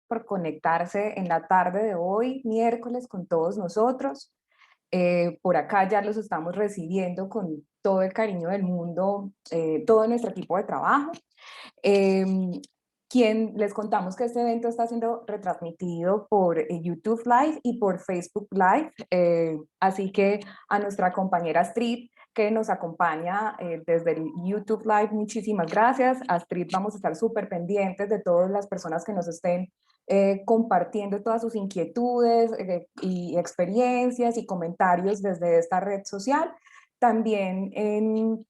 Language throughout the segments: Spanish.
por conectarse en la tarde de hoy, miércoles, con todos nosotros. Por acá ya los estamos recibiendo con todo el cariño del mundo, todo nuestro equipo de trabajo. Eh, Quien les contamos que este evento está siendo retransmitido por YouTube Live y por Facebook Live. Así que a nuestra compañera Astrid, que nos acompaña desde el YouTube Live, muchísimas gracias. Astrid, vamos a estar súper pendientes de todas las personas que nos estén compartiendo todas sus inquietudes y experiencias y comentarios desde esta red social. También en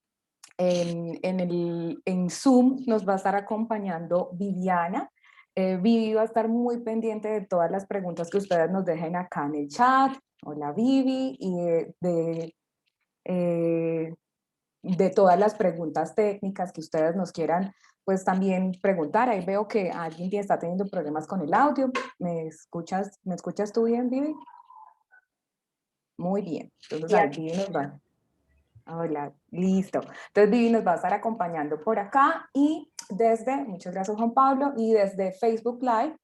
Zoom nos va a estar acompañando Viviana. Vivi va a estar muy pendiente de todas las preguntas que ustedes nos dejen acá en el chat. Hola Vivi, y eh, de todas las preguntas técnicas que ustedes nos quieran pues también preguntar. Ahí veo que alguien está teniendo problemas con el audio. Me escuchas tú bien, Vivi? Muy bien. Entonces ahí Vivi nos va. Hola, listo. Entonces Vivi nos va a estar acompañando por acá y muchas gracias Juan Pablo, y desde Facebook Live,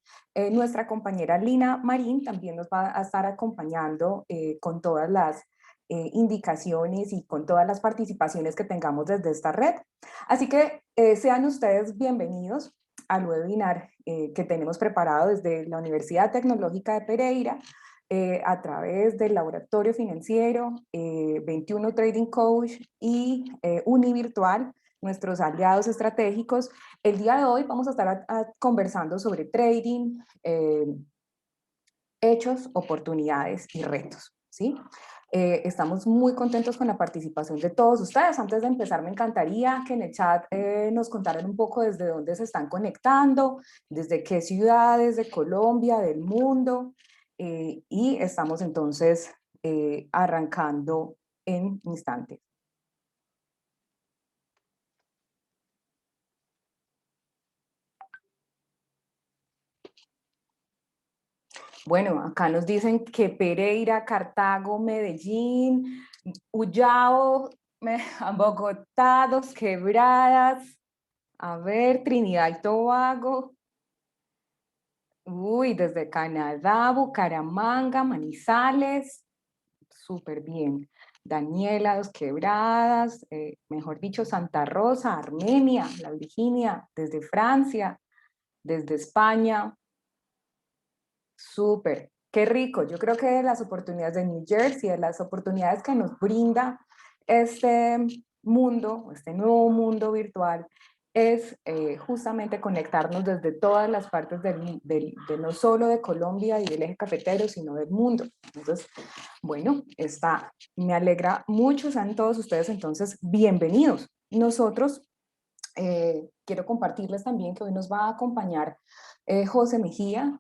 nuestra compañera Lina Marín también nos va a estar acompañando con todas las indicaciones y con todas las participaciones que tengamos desde esta red. Así que sean ustedes bienvenidos al webinar que tenemos preparado desde la Universidad Tecnológica de Pereira, a través del Laboratorio Financiero, 21 Trading Coach y Univirtual, nuestros aliados estratégicos. El día de hoy vamos a estar conversando sobre trading, hechos, oportunidades y retos, ¿sí? Estamos muy contentos con la participación de todos ustedes. Antes de empezar, me encantaría que en el chat nos contaran un poco desde dónde se están conectando, desde qué ciudades de Colombia, del mundo, y estamos entonces arrancando en instantes. Bueno, acá nos dicen que Pereira, Cartago, Medellín, Ullao, Bogotá, Dos Quebradas, a ver, Trinidad y Tobago, uy, desde Canadá, Bucaramanga, Manizales, súper bien. Daniela, Dos Quebradas, mejor dicho, Santa Rosa, Armenia, La Virginia, desde Francia, desde España, súper, qué rico. Yo creo que las oportunidades de New Jersey, de las oportunidades que nos brinda este mundo, este nuevo mundo virtual, es justamente conectarnos desde todas las partes de no solo de Colombia y del eje cafetero, sino del mundo. Entonces, bueno, me alegra mucho, sean todos ustedes entonces bienvenidos. Nosotros, quiero compartirles también que hoy nos va a acompañar José Mejía.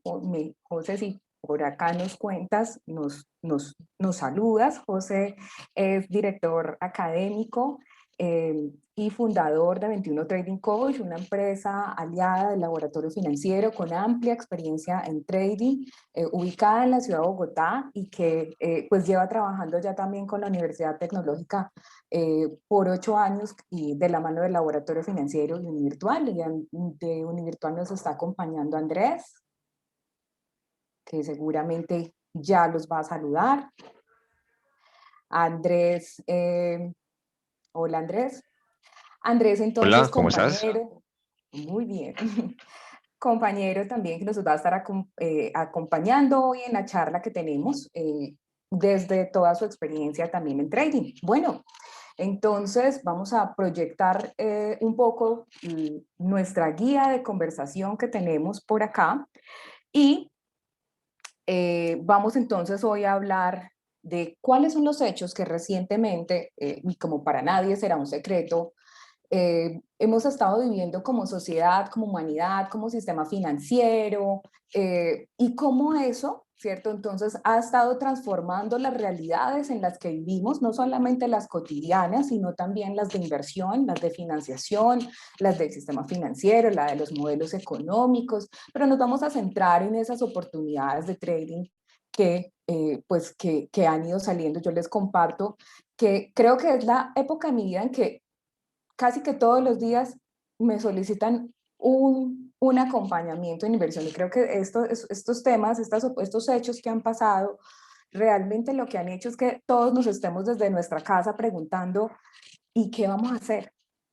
José, si por acá nos cuentas, nos saludas. José es director académico y fundador de 21 Trading Coach, una empresa aliada del laboratorio financiero con amplia experiencia en trading, ubicada en la ciudad de Bogotá, y que pues lleva trabajando ya también con la Universidad Tecnológica por 8 años, y de la mano del laboratorio financiero y Univirtual. Y de Univirtual nos está acompañando Andrés, que seguramente ya los va a saludar. Andrés, hola Andrés. Andrés, entonces, Hola, ¿cómo estás? compañero, muy bien, compañero también que nos va a estar acompañando hoy en la charla que tenemos desde toda su experiencia también en trading. Bueno, entonces vamos a proyectar un poco nuestra guía de conversación que tenemos por acá, y vamos entonces hoy a hablar de cuáles son los hechos que recientemente, y como para nadie será un secreto, hemos estado viviendo como sociedad, como humanidad, como sistema financiero, y cómo eso, ¿cierto? Entonces ha estado transformando las realidades en las que vivimos, no solamente las cotidianas, sino también las de inversión, las de financiación, las del sistema financiero, la de los modelos económicos, pero nos vamos a centrar en esas oportunidades de trading que han ido saliendo. Yo les comparto que creo que es la época de mi vida en que casi que todos los días me solicitan un acompañamiento en inversión. Y creo que estos temas, estos hechos que han pasado, realmente lo que han hecho es que todos nos estemos desde nuestra casa preguntando, ¿y qué vamos a hacer?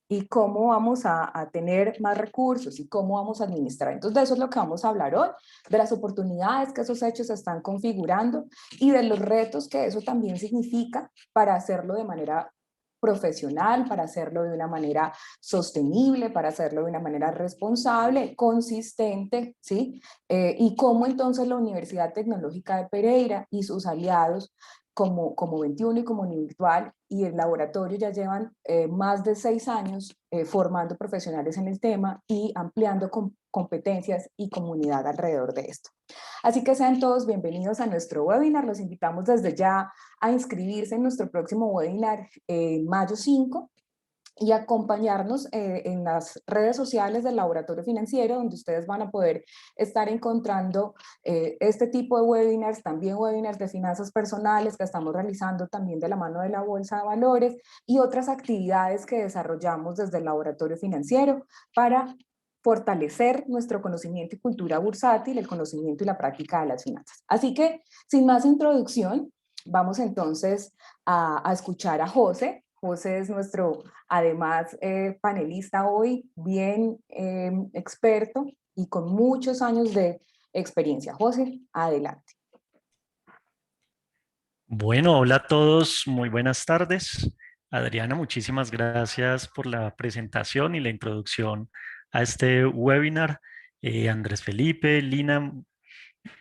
¿Y cómo vamos a tener más recursos? ¿Y cómo vamos a administrar? Entonces, de eso es lo que vamos a hablar hoy, de las oportunidades que esos hechos están configurando y de los retos que eso también significa para hacerlo de manera profesional, para hacerlo de una manera sostenible, para hacerlo de una manera responsable, consistente, ¿sí? Y cómo entonces la Universidad Tecnológica de Pereira y sus aliados como 21 y como Virtual y el laboratorio ya llevan más de 6 años formando profesionales en el tema y ampliando competencias y comunidad alrededor de esto. Así que sean todos bienvenidos a nuestro webinar. Los invitamos desde ya a inscribirse en nuestro próximo webinar en mayo 5 y acompañarnos en las redes sociales del Laboratorio Financiero, donde ustedes van a poder estar encontrando este tipo de webinars, también webinars de finanzas personales que estamos realizando también de la mano de la Bolsa de Valores y otras actividades que desarrollamos desde el Laboratorio Financiero para fortalecer nuestro conocimiento y cultura bursátil, el conocimiento y la práctica de las finanzas. Así que, sin más introducción, vamos entonces a escuchar a José. José es nuestro, además, panelista hoy, bien experto y con muchos años de experiencia. José, adelante. Bueno, hola a todos, muy buenas tardes. Adriana, muchísimas gracias por la presentación y la introducción a este webinar. Andrés Felipe, Lina,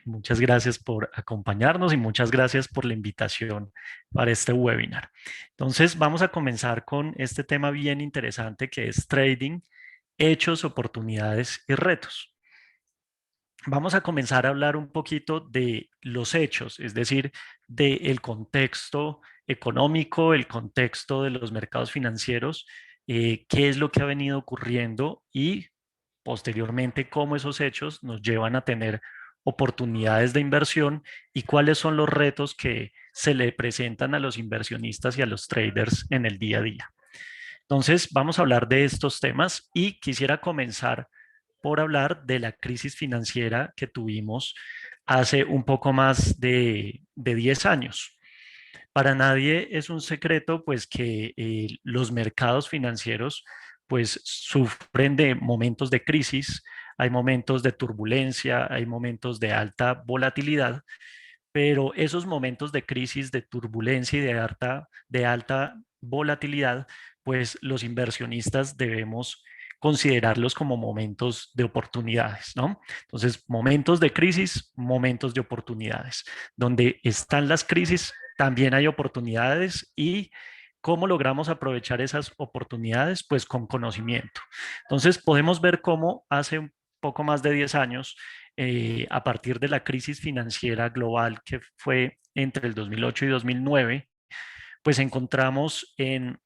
muchas gracias por acompañarnos y muchas gracias por la invitación para este webinar. Entonces, vamos a comenzar con este tema bien interesante que es trading, hechos, oportunidades y retos. Vamos a comenzar a hablar un poquito de los hechos, es decir, del contexto económico, el contexto de los mercados financieros, qué es lo que ha venido ocurriendo y posteriormente cómo esos hechos nos llevan a tener oportunidades de inversión y cuáles son los retos que se le presentan a los inversionistas y a los traders en el día a día. Entonces, vamos a hablar de estos temas y quisiera comenzar por hablar de la crisis financiera que tuvimos hace un poco más de 10 años. Para nadie es un secreto pues que los mercados financieros pues sufren de momentos de crisis, hay momentos de turbulencia, hay momentos de alta volatilidad, pero esos momentos de crisis, de turbulencia y de alta volatilidad, pues los inversionistas debemos considerarlos como momentos de oportunidades, ¿no? Entonces, momentos de crisis, momentos de oportunidades. Donde están las crisis, también hay oportunidades y ¿cómo logramos aprovechar esas oportunidades? Pues con conocimiento. Entonces, podemos ver cómo hace un poco más de 10 años a partir de la crisis financiera global que fue entre el 2008 y 2009, pues encontramos en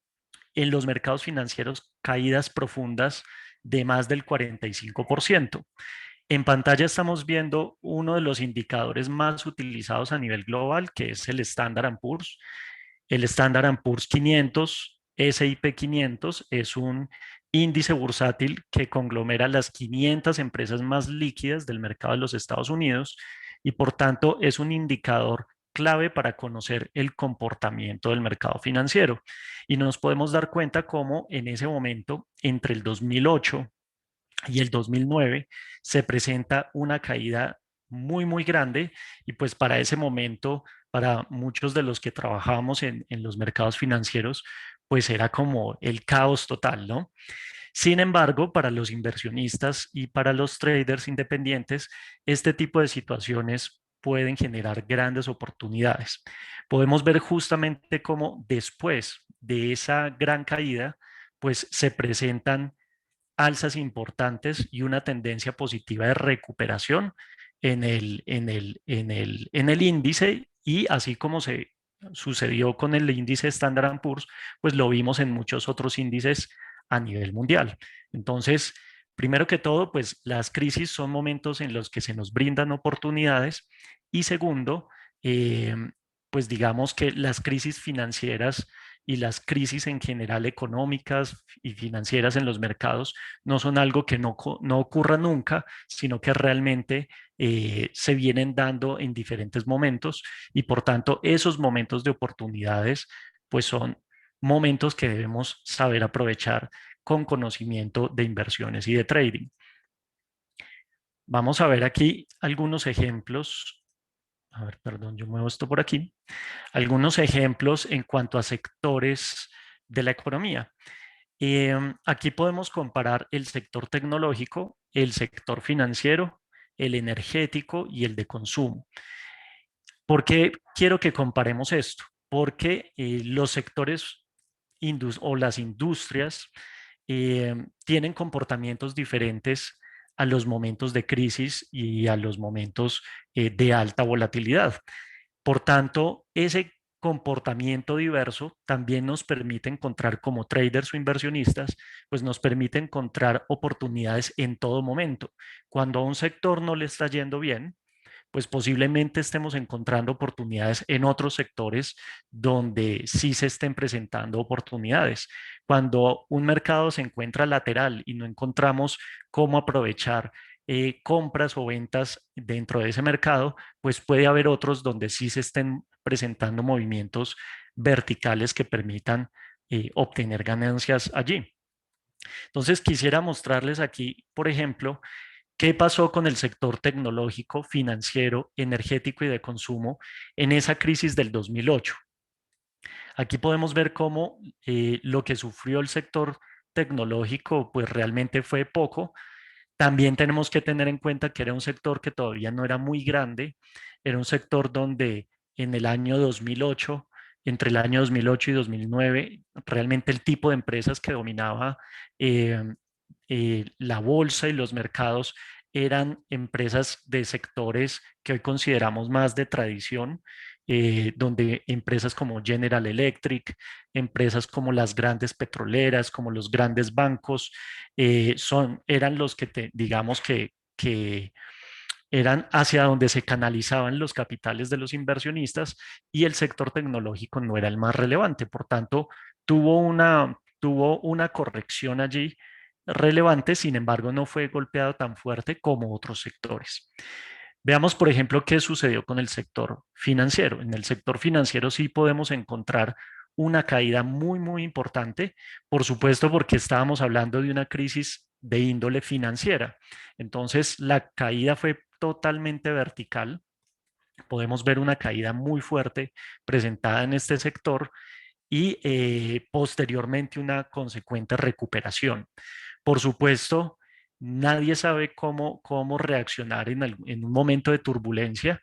los mercados financieros caídas profundas de más del 45%. En pantalla estamos viendo uno de los indicadores más utilizados a nivel global, que es el Standard Poor's. El Standard Poor's 500, S&P 500, es un índice bursátil que conglomera las 500 empresas más líquidas del mercado de los Estados Unidos y por tanto es un indicador clave para conocer el comportamiento del mercado financiero. Y nos podemos dar cuenta cómo en ese momento, entre el 2008 y el 2009, se presenta una caída muy grande y pues para ese momento, para muchos de los que trabajamos en los mercados financieros, pues era como el caos total, ¿no? Sin embargo, para los inversionistas y para los traders independientes, este tipo de situaciones pueden generar grandes oportunidades. Podemos ver justamente cómo después de esa gran caída, pues se presentan alzas importantes y una tendencia positiva de recuperación en el índice y así como se sucedió con el índice Standard Poor's, pues lo vimos en muchos otros índices a nivel mundial. Entonces, primero que todo, pues las crisis son momentos en los que se nos brindan oportunidades y segundo, pues digamos que las crisis financieras y las crisis en general económicas y financieras en los mercados no son algo que no ocurra nunca, sino que realmente se vienen dando en diferentes momentos y por tanto esos momentos de oportunidades pues son momentos que debemos saber aprovechar con conocimiento de inversiones y de trading. Vamos a ver aquí algunos ejemplos. A ver, perdón, yo muevo esto por aquí. Algunos ejemplos en cuanto a sectores de la economía. Aquí podemos comparar el sector tecnológico, el sector financiero, el energético y el de consumo. ¿Por qué quiero que comparemos esto? Porque los sectores o las industrias tienen comportamientos diferentes a los momentos de crisis y a los momentos de alta volatilidad. Por tanto, ese comportamiento diverso también nos permite encontrar como traders o inversionistas, pues nos permite encontrar oportunidades en todo momento. Cuando a un sector no le está yendo bien, pues posiblemente estemos encontrando oportunidades en otros sectores donde sí se estén presentando oportunidades. Cuando un mercado se encuentra lateral y no encontramos cómo aprovechar compras o ventas dentro de ese mercado, pues puede haber otros donde sí se estén presentando movimientos verticales que permitan obtener ganancias allí. Entonces quisiera mostrarles aquí, por ejemplo, ¿qué pasó con el sector tecnológico, financiero, energético y de consumo en esa crisis del 2008? Aquí podemos ver cómo lo que sufrió el sector tecnológico pues realmente fue poco. También tenemos que tener en cuenta que era un sector que todavía no era muy grande, era un sector donde en el año 2008, entre el año 2008 y 2009, realmente el tipo de empresas que dominaba eh, la bolsa y los mercados eran empresas de sectores que hoy consideramos más de tradición, donde empresas como General Electric, empresas como las grandes petroleras, como los grandes bancos, eran los que digamos que eran hacia donde se canalizaban los capitales de los inversionistas y el sector tecnológico no era el más relevante. Por tanto, tuvo una corrección allí relevante, sin embargo, no fue golpeado tan fuerte como otros sectores. Veamos, por ejemplo, qué sucedió con el sector financiero. En el sector financiero sí podemos encontrar una caída muy importante, por supuesto, porque estábamos hablando de una crisis de índole financiera. Entonces, la caída fue totalmente vertical. Podemos ver una caída muy fuerte presentada en este sector y posteriormente una consecuente recuperación. Por supuesto, nadie sabe cómo reaccionar en un momento de turbulencia,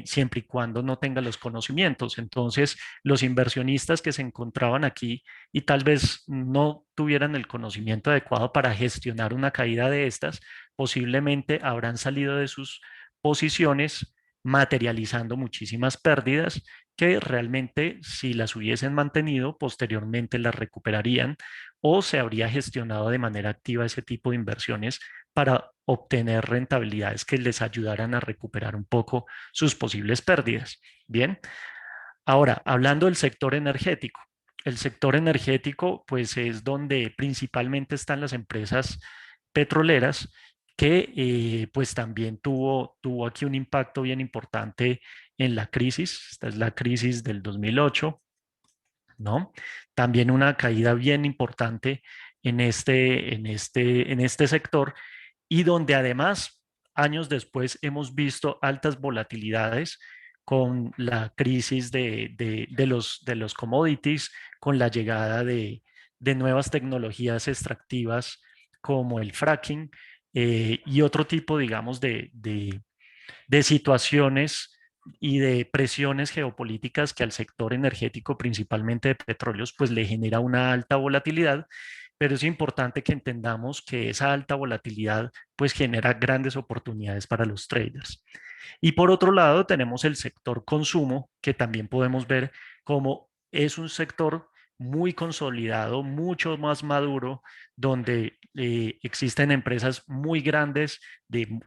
siempre y cuando no tenga los conocimientos. Entonces, los inversionistas que se encontraban aquí y tal vez no tuvieran el conocimiento adecuado para gestionar una caída de estas, posiblemente habrán salido de sus posiciones materializando muchísimas pérdidas que realmente si las hubiesen mantenido, posteriormente las recuperarían o se habría gestionado de manera activa ese tipo de inversiones para obtener rentabilidades que les ayudaran a recuperar un poco sus posibles pérdidas. Bien, ahora hablando del sector energético. El sector energético, pues es donde principalmente están las empresas petroleras que pues también tuvo aquí un impacto bien importante en la crisis. Esta es la crisis del 2008, ¿no? También una caída bien importante en este sector y donde además años después hemos visto altas volatilidades con la crisis de los commodities, con la llegada de nuevas tecnologías extractivas como el fracking y otro tipo, digamos, de situaciones y de presiones geopolíticas que al sector energético, principalmente de petróleos, pues le genera una alta volatilidad, pero es importante que entendamos que esa alta volatilidad pues genera grandes oportunidades para los traders. Y por otro lado, tenemos el sector consumo, que también podemos ver como es un sector muy consolidado, mucho más maduro, donde existen empresas muy grandes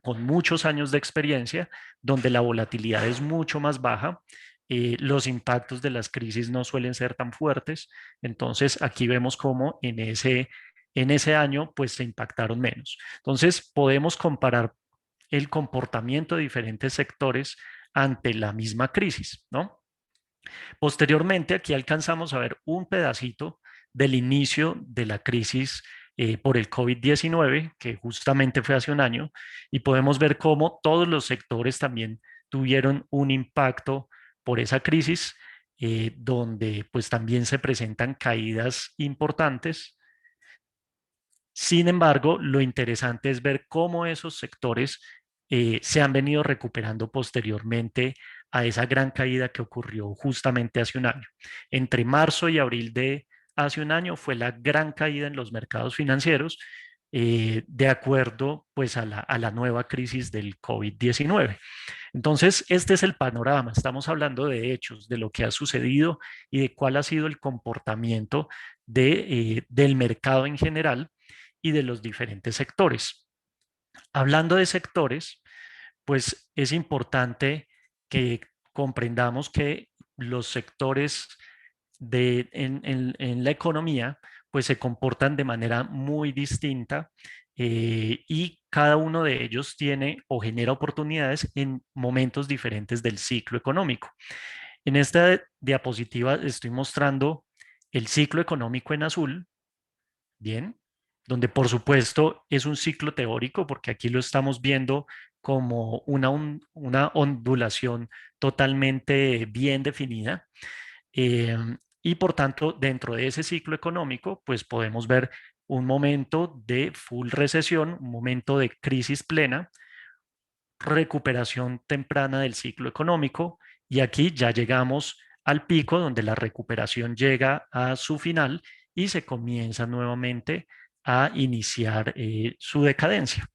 con muchos años de experiencia, donde la volatilidad es mucho más baja, los impactos de las crisis no suelen ser tan fuertes. Entonces, aquí vemos cómo en ese año pues se impactaron menos. Entonces, podemos comparar el comportamiento de diferentes sectores ante la misma crisis, ¿no? Posteriormente, aquí alcanzamos a ver un pedacito del inicio de la crisis por el COVID-19, que justamente fue hace un año, y podemos ver cómo todos los sectores también tuvieron un impacto por esa crisis, donde pues también se presentan caídas importantes. Sin embargo, lo interesante es ver cómo esos sectores se han venido recuperando posteriormente a esa gran caída que ocurrió justamente hace un año. Entre marzo y abril de hace un año fue la gran caída en los mercados financieros, de acuerdo pues a la nueva crisis del COVID-19. Entonces, este es el panorama. Estamos hablando de hechos, de lo que ha sucedido y de cuál ha sido el comportamiento del mercado en general y de los diferentes sectores. Hablando de sectores, pues es importante que comprendamos que los sectores en la economía pues se comportan de manera muy distinta, y cada uno de ellos tiene o genera oportunidades en momentos diferentes del ciclo económico. En esta diapositiva estoy mostrando el ciclo económico en azul. Bien, donde por supuesto es un ciclo teórico, porque aquí lo estamos viendo como una ondulación totalmente bien definida. eh, y por tanto, dentro de ese ciclo económico, pues podemos ver un momento de full recesión, un momento de crisis plena, recuperación temprana del ciclo económico, y aquí ya llegamos al pico donde la recuperación llega a su final y se comienza nuevamente a iniciar su decadencia.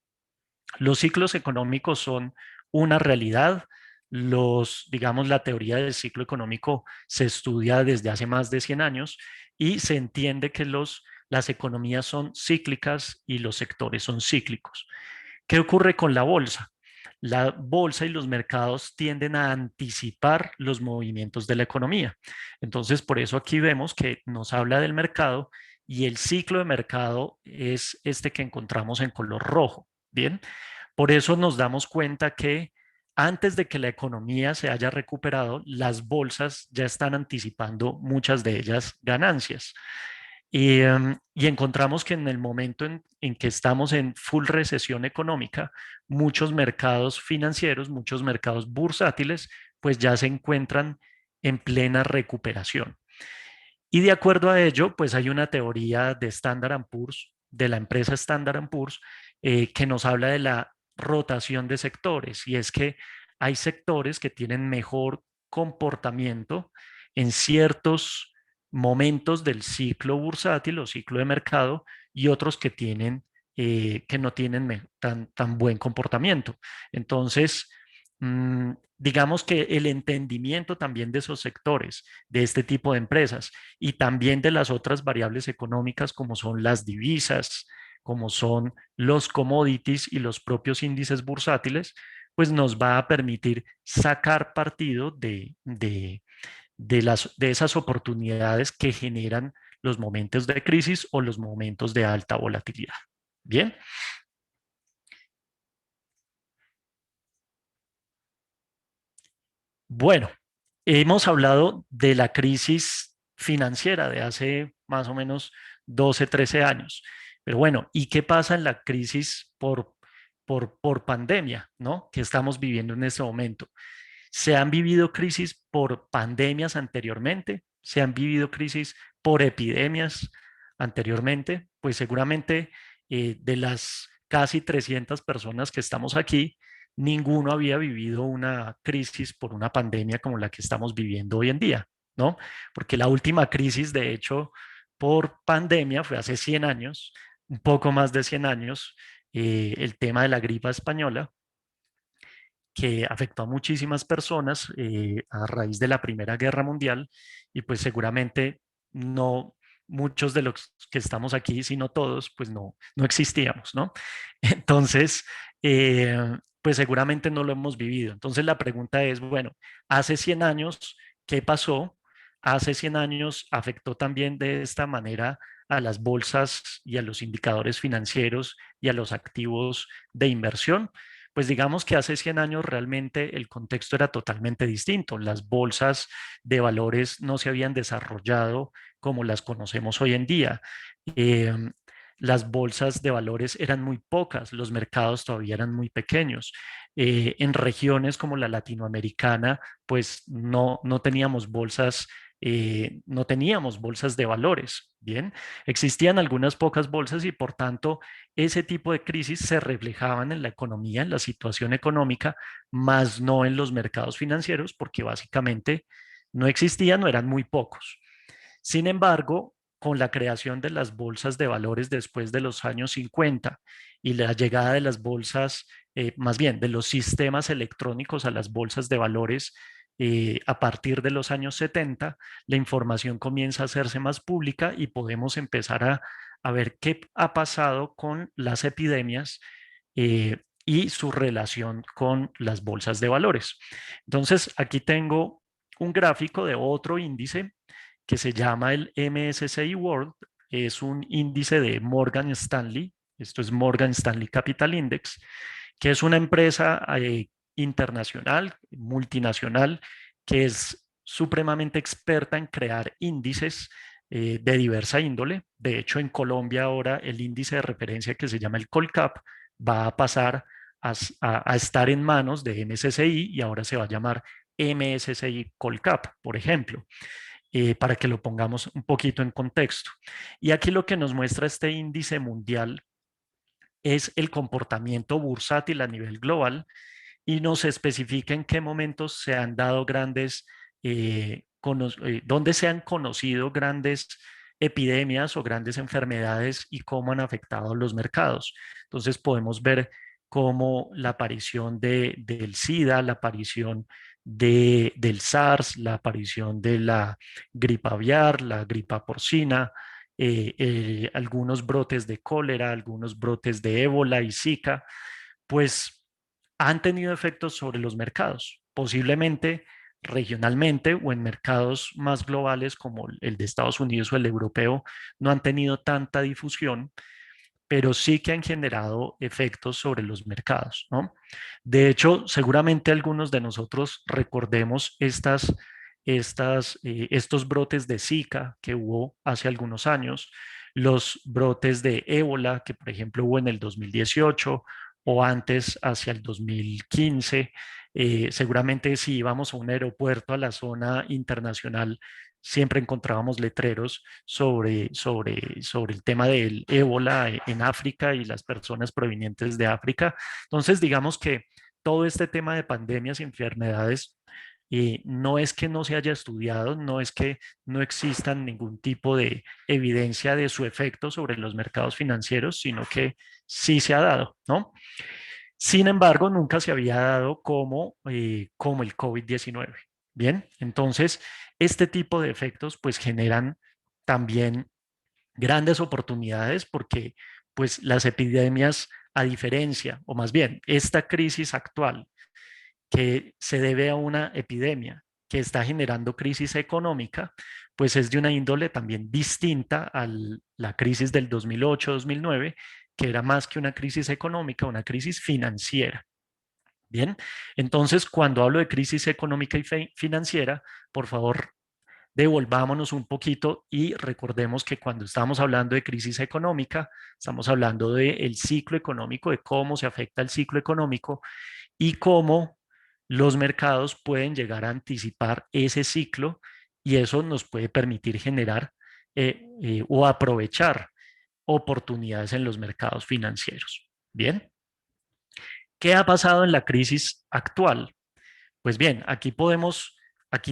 Los ciclos económicos son una realidad. Digamos, la teoría del ciclo económico se estudia desde hace más de 100 años y se entiende que las economías son cíclicas y los sectores son cíclicos. ¿Qué ocurre con la bolsa? La bolsa y los mercados tienden a anticipar los movimientos de la economía. Entonces, por eso aquí vemos que nos habla del mercado y el ciclo de mercado es este que encontramos en color rojo. Bien, por eso nos damos cuenta que antes de que la economía se haya recuperado, las bolsas ya están anticipando muchas de ellas ganancias. Y encontramos que en el momento en que estamos en full recesión económica, muchos mercados financieros, muchos mercados bursátiles, pues ya se encuentran en plena recuperación. Y de acuerdo a ello, pues hay una teoría de Standard Poor's, de la empresa Standard Poor's, que nos habla de la rotación de sectores, y es que hay sectores que tienen mejor comportamiento en ciertos momentos del ciclo bursátil o ciclo de mercado, y otros que no tienen tan buen comportamiento. Entonces, digamos que el entendimiento también de esos sectores, de este tipo de empresas, y también de las otras variables económicas como son las divisas, como son los commodities y los propios índices bursátiles, pues nos va a permitir sacar partido de esas oportunidades que generan los momentos de crisis o los momentos de alta volatilidad. Bien. Bueno, hemos hablado de la crisis financiera de hace más o menos 12, 13 años. Pero bueno, ¿y qué pasa en la crisis por pandemia, ¿no? Que estamos viviendo en este momento? ¿Se han vivido crisis por pandemias anteriormente? ¿Se han vivido crisis por epidemias anteriormente? Pues seguramente, de las casi 300 personas que estamos aquí, ninguno había vivido una crisis por una pandemia como la que estamos viviendo hoy en día, ¿no? Porque la última crisis, de hecho, por pandemia fue hace 100 años, un poco más de 100 años, el tema de la gripa española, que afectó a muchísimas personas a raíz de la Primera Guerra Mundial, y pues seguramente no muchos de los que estamos aquí, sino todos, pues no existíamos, ¿no? Entonces, pues seguramente no lo hemos vivido. Entonces la pregunta es, bueno, hace 100 años, ¿qué pasó? Hace 100 años afectó también de esta manera a las bolsas y a los indicadores financieros y a los activos de inversión. Pues digamos que hace 100 años realmente el contexto era totalmente distinto. Las bolsas de valores no se habían desarrollado como las conocemos hoy en día. Eh, las bolsas de valores eran muy pocas, los mercados todavía eran muy pequeños. En regiones como la latinoamericana, pues no teníamos bolsas. No teníamos bolsas de valores, ¿bien? Existían algunas pocas bolsas y por tanto ese tipo de crisis se reflejaban en la economía, en la situación económica, más no en los mercados financieros, porque básicamente no existían o eran muy pocos. Sin embargo, con la creación de las bolsas de valores después de los años 50 y la llegada de las bolsas, más bien de los sistemas electrónicos a las bolsas de valores a partir de los años 70, la información comienza a hacerse más pública y podemos empezar a ver qué ha pasado con las epidemias y su relación con las bolsas de valores. Entonces, aquí tengo un gráfico de otro índice que se llama el MSCI World, es un índice de Morgan Stanley, esto es Morgan Stanley Capital Index, que es una empresa internacional, multinacional, que es supremamente experta en crear índices de diversa índole. De hecho, en Colombia ahora el índice de referencia que se llama el Colcap va a pasar a estar en manos de MSCI y ahora se va a llamar MSCI Colcap, por ejemplo, para que lo pongamos un poquito en contexto. Y aquí lo que nos muestra este índice mundial es el comportamiento bursátil a nivel global y nos especifica en qué momentos se han dado dónde se han conocido grandes epidemias o grandes enfermedades y cómo han afectado los mercados. Entonces podemos ver cómo la aparición del SIDA, la aparición del SARS, la aparición de la gripa aviar, la gripa porcina, algunos brotes de cólera, algunos brotes de ébola y Zika, pues han tenido efectos sobre los mercados, posiblemente regionalmente o en mercados más globales como el de Estados Unidos o el europeo, no han tenido tanta difusión, pero sí que han generado efectos sobre los mercados, ¿no? De hecho, seguramente algunos de nosotros recordemos estos brotes de Zika que hubo hace algunos años, los brotes de ébola que, por ejemplo, hubo en el 2018 o antes hacia el 2015. Seguramente si íbamos a un aeropuerto, a la zona internacional, siempre encontrábamos letreros sobre el tema del ébola en África y las personas provenientes de África. Entonces, digamos que todo este tema de pandemias y enfermedades no es que no se haya estudiado, no es que no exista ningún tipo de evidencia de su efecto sobre los mercados financieros, sino que sí se ha dado, ¿no? Sin embargo, nunca se había dado como el COVID-19. Bien, entonces este tipo de efectos pues generan también grandes oportunidades porque pues las epidemias, a diferencia, o más bien, esta crisis actual que se debe a una epidemia que está generando crisis económica, pues es de una índole también distinta a la crisis del 2008-2009, que era más que una crisis económica, una crisis financiera. Bien, entonces cuando hablo de crisis económica y financiera, por favor, devolvámonos un poquito y recordemos que cuando estamos hablando de crisis económica, estamos hablando del ciclo económico, de cómo se afecta el ciclo económico y cómo los mercados pueden llegar a anticipar ese ciclo y eso nos puede permitir generar o aprovechar oportunidades en los mercados financieros. Bien, ¿qué ha pasado en la crisis actual? Pues bien, aquí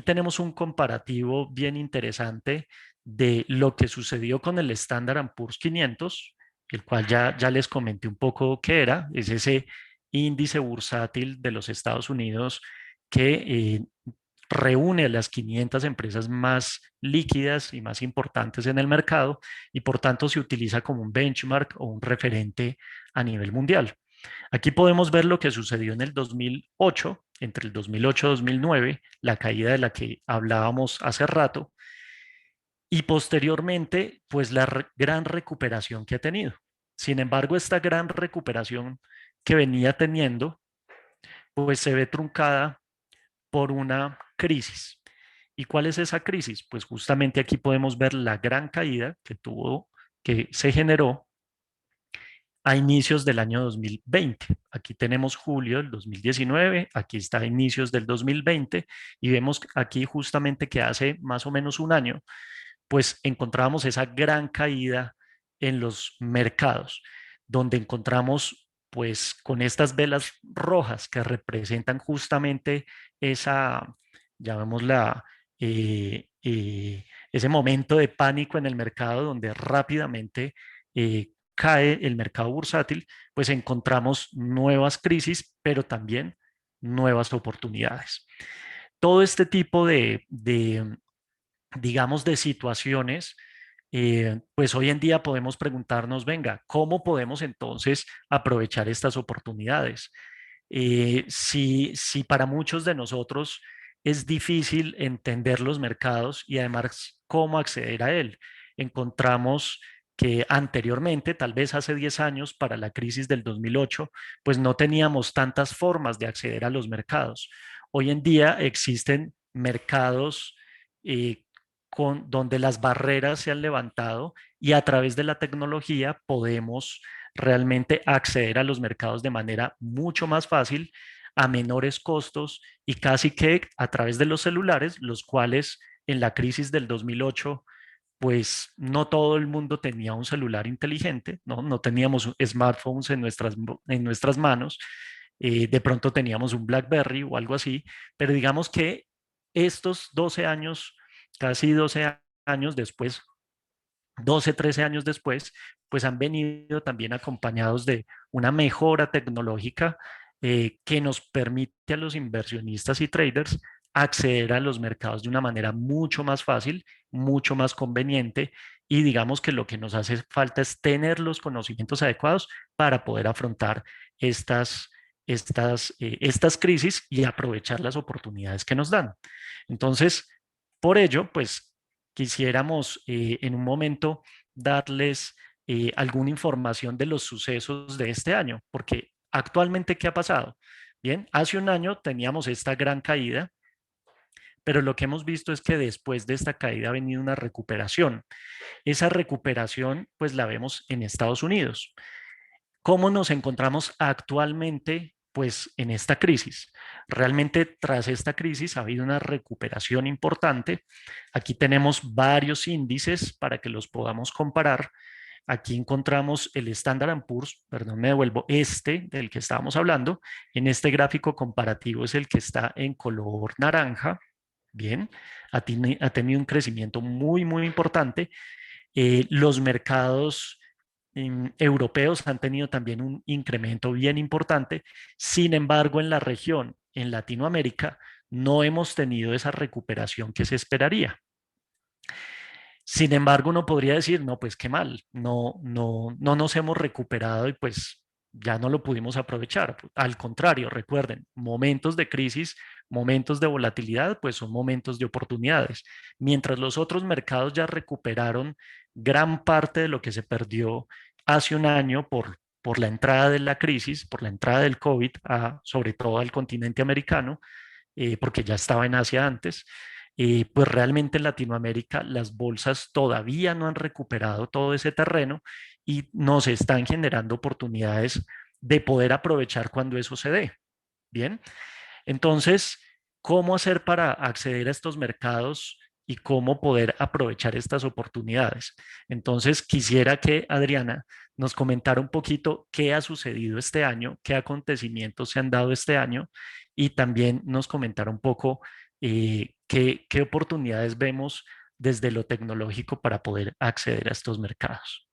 tenemos un comparativo bien interesante de lo que sucedió con el Standard Poor's 500, el cual ya les comenté un poco qué era, es ese índice bursátil de los Estados Unidos que reúne a las 500 empresas más líquidas y más importantes en el mercado y por tanto se utiliza como un benchmark o un referente a nivel mundial. Aquí podemos ver lo que sucedió en el 2008, entre el 2008 y 2009, la caída de la que hablábamos hace rato, y posteriormente, pues la gran recuperación que ha tenido. Sin embargo, esta gran recuperación que venía teniendo, pues se ve truncada por una crisis. ¿Y cuál es esa crisis? Pues justamente aquí podemos ver la gran caída que se generó a inicios del año 2020. Aquí tenemos julio del 2019, aquí está inicios del 2020 y vemos aquí justamente que hace más o menos un año, pues encontramos esa gran caída en los mercados, donde encontramos pues con estas velas rojas que representan justamente esa, llamémosla, ese momento de pánico en el mercado donde rápidamente cae el mercado bursátil, pues encontramos nuevas crisis, pero también nuevas oportunidades. Todo este tipo digamos, de situaciones, pues hoy en día podemos preguntarnos, venga, ¿cómo podemos entonces aprovechar estas oportunidades? Si para muchos de nosotros es difícil entender los mercados y además cómo acceder a él, encontramos que anteriormente, tal vez hace 10 años, para la crisis del 2008, pues no teníamos tantas formas de acceder a los mercados. Hoy en día existen mercados eh, donde las barreras se han levantado y a través de la tecnología podemos realmente acceder a los mercados de manera mucho más fácil, a menores costos y casi que a través de los celulares, los cuales en la crisis del 2008 pues no todo el mundo tenía un celular inteligente, no teníamos smartphones en nuestras manos, de pronto teníamos un BlackBerry o algo así, pero digamos que estos 12 años, casi 12 años después, 12, 13 años después, pues han venido también acompañados de una mejora tecnológica que nos permite a los inversionistas y traders acceder a los mercados de una manera mucho más fácil, mucho más conveniente y digamos que lo que nos hace falta es tener los conocimientos adecuados para poder afrontar estas crisis y aprovechar las oportunidades que nos dan. Entonces, por ello, pues quisiéramos en un momento darles alguna información de los sucesos de este año, porque actualmente, ¿qué ha pasado? Bien, hace un año teníamos esta gran caída, pero lo que hemos visto es que después de esta caída ha venido una recuperación. Esa recuperación, pues la vemos en Estados Unidos. ¿Cómo nos encontramos actualmente, pues, en esta crisis? Realmente, tras esta crisis ha habido una recuperación importante. Aquí tenemos varios índices para que los podamos comparar. Aquí encontramos el Standard Poor's, perdón, me devuelvo, del que estábamos hablando. En este gráfico comparativo es el que está en color naranja. Bien, ha tenido un crecimiento muy, muy importante. Los mercados europeos han tenido también un incremento bien importante. Sin embargo, en la región, en Latinoamérica, no hemos tenido esa recuperación que se esperaría. Sin embargo, uno podría decir, no, pues qué mal, no nos hemos recuperado y pues ya no lo pudimos aprovechar. Al contrario, recuerden, momentos de crisis, momentos de volatilidad, pues son momentos de oportunidades. Mientras los otros mercados ya recuperaron gran parte de lo que se perdió hace un año por la entrada de la crisis, por la entrada del COVID, sobre todo al continente americano, porque ya estaba en Asia antes, pues realmente en Latinoamérica las bolsas todavía no han recuperado todo ese terreno y nos están generando oportunidades de poder aprovechar cuando eso se dé. Bien, entonces, ¿cómo hacer para acceder a estos mercados y cómo poder aprovechar estas oportunidades? Entonces, quisiera que Adriana nos comentara un poquito qué ha sucedido este año, qué acontecimientos se han dado este año y también nos comentara un poco qué oportunidades vemos desde lo tecnológico para poder acceder a estos mercados.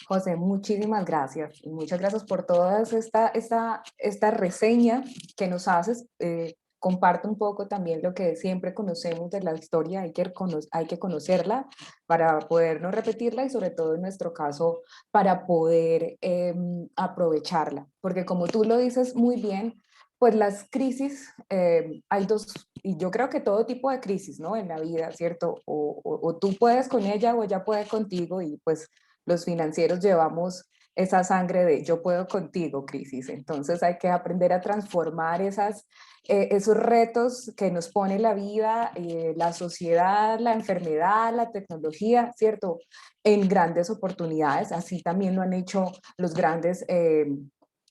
José, muchísimas gracias y muchas gracias por toda esta reseña que nos haces. comparto un poco también lo que siempre conocemos de la historia, hay que conocerla para poder no repetirla y sobre todo en nuestro caso para poder aprovecharla. Porque como tú lo dices muy bien, pues las crisis, hay dos, y yo creo que todo tipo de crisis, ¿no? En la vida, ¿cierto? O tú puedes con ella o ella puede contigo y pues los financieros llevamos esa sangre de yo puedo contigo, crisis. Entonces hay que aprender a transformar esos retos que nos pone la vida, la sociedad, la enfermedad, la tecnología, ¿cierto? En grandes oportunidades. Así también lo han hecho los grandes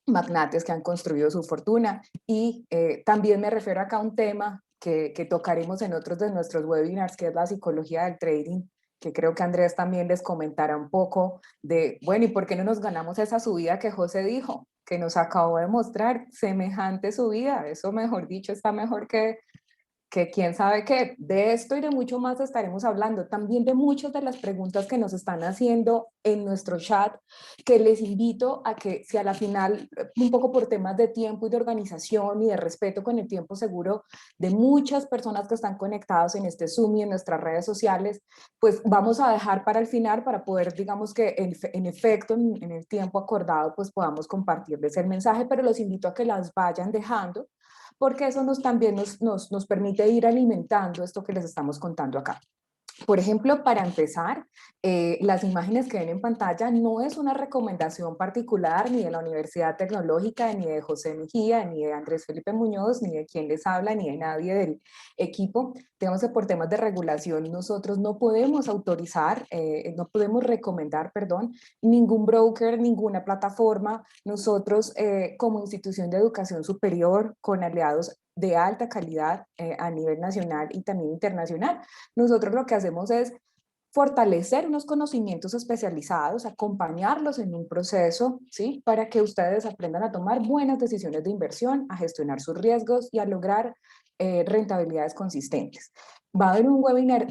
magnates que han construido su fortuna. Y también me refiero acá a un tema que tocaremos en otros de nuestros webinars, que es la psicología del trading, que creo que Andrés también les comentará un poco de, bueno, ¿y por qué no nos ganamos esa subida que José dijo, que nos acabó de mostrar semejante subida? Eso, mejor dicho, está mejor que quién sabe qué. De esto y de mucho más estaremos hablando. También de muchas de las preguntas que nos están haciendo en nuestro chat, que les invito a que si a la final, un poco por temas de tiempo y de organización y de respeto con el tiempo seguro de muchas personas que están conectados en este Zoom y en nuestras redes sociales, pues vamos a dejar para el final para poder, digamos que en efecto, en el tiempo acordado, pues podamos compartirles el mensaje, pero los invito a que las vayan dejando porque eso también nos permite ir alimentando esto que les estamos contando acá. Por ejemplo, para empezar, las imágenes que ven en pantalla no es una recomendación particular ni de la Universidad Tecnológica, ni de José Mejía, ni de Andrés Felipe Muñoz, ni de quien les habla, ni de nadie del equipo. Digamos que por temas de regulación nosotros no podemos autorizar, no podemos recomendar, perdón, ningún broker, ninguna plataforma. Nosotros como institución de educación superior con aliados de alta calidad a nivel nacional y también internacional, nosotros lo que hacemos es fortalecer unos conocimientos especializados, acompañarlos en un proceso, ¿sí? Para que ustedes aprendan a tomar buenas decisiones de inversión, a gestionar sus riesgos y a lograr rentabilidades consistentes. Va a haber un webinar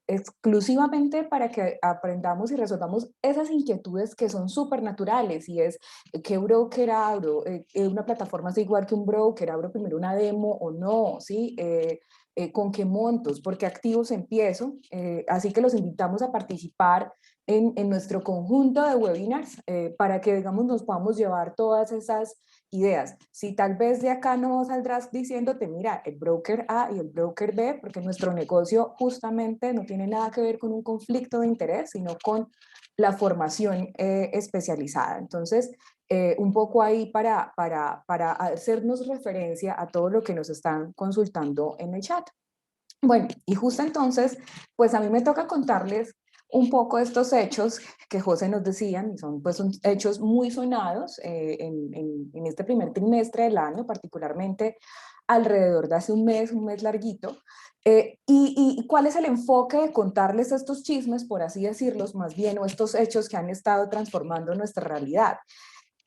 exclusivamente para que aprendamos y resolvamos esas inquietudes que son súper naturales y es qué broker abro, una plataforma es igual que un broker, abro primero una demo o no, ¿sí? Con qué montos, por qué activos empiezo. Así que los invitamos a participar en nuestro conjunto de webinars para que, digamos, nos podamos llevar todas esas ideas. Si tal vez de acá no saldrás diciéndote, mira, el broker A y el broker B, porque nuestro negocio justamente no tiene nada que ver con un conflicto de interés, sino con la formación especializada. Entonces, un poco ahí para hacernos referencia a todo lo que nos están consultando en el chat. Bueno, y justo entonces, pues a mí me toca contarles un poco estos hechos que José nos decían, y son pues son hechos muy sonados en este primer trimestre del año, particularmente alrededor de hace un mes larguito. Y cuál es el enfoque de contarles estos chismes, por así decirlos, más bien, o estos hechos que han estado transformando nuestra realidad?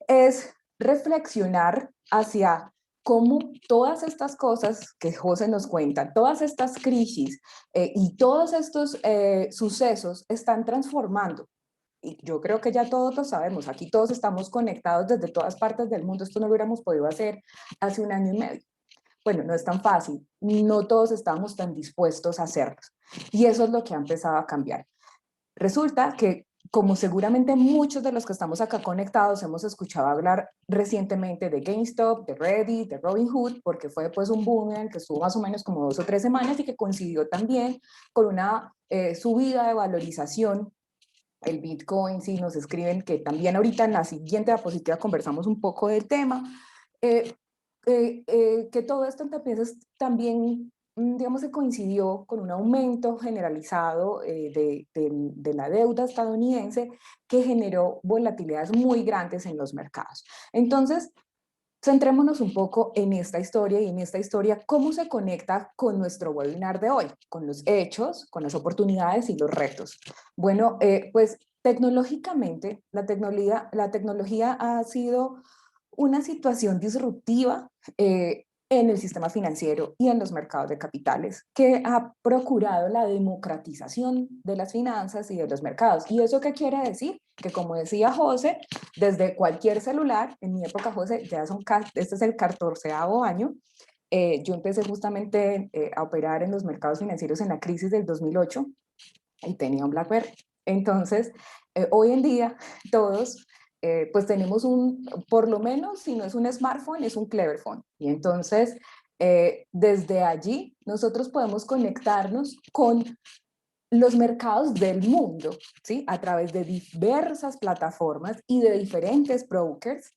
Es reflexionar hacia cómo todas estas cosas que José nos cuenta, todas estas crisis y todos estos sucesos están transformando. Y yo creo que ya todos lo sabemos, aquí todos estamos conectados desde todas partes del mundo, esto no lo hubiéramos podido hacer hace un año y medio. Bueno, no es tan fácil, no todos estamos tan dispuestos a hacerlo. Y eso es lo que ha empezado a cambiar. Resulta que, como seguramente muchos de los que estamos acá conectados hemos escuchado hablar recientemente de GameStop, de Reddit, de Robinhood, porque fue pues un boom en el que estuvo más o menos como 2 o 3 semanas y que coincidió también con una subida de valorización. El Bitcoin, sí, nos escriben que también ahorita en la siguiente diapositiva conversamos un poco del tema. Eh, que todo esto también, digamos, se coincidió con un aumento generalizado de la deuda estadounidense que generó volatilidades muy grandes en los mercados. Entonces, centrémonos un poco en esta historia y en esta historia, cómo se conecta con nuestro webinar de hoy, con los hechos, con las oportunidades y los retos. Bueno, pues tecnológicamente, la tecnología ha sido una situación disruptiva en el sistema financiero y en los mercados de capitales que ha procurado la democratización de las finanzas y de los mercados. ¿Y eso qué quiere decir? Que como decía José, desde cualquier celular, en mi época José, este es el 14º año, Yo empecé justamente a operar en los mercados financieros en la crisis del 2008 y tenía un BlackBerry. Entonces, hoy en día todos pues tenemos por lo menos si no es un smartphone, es un Cleverphone. Y entonces, desde allí nosotros podemos conectarnos con los mercados del mundo, ¿sí? A través de diversas plataformas y de diferentes brokers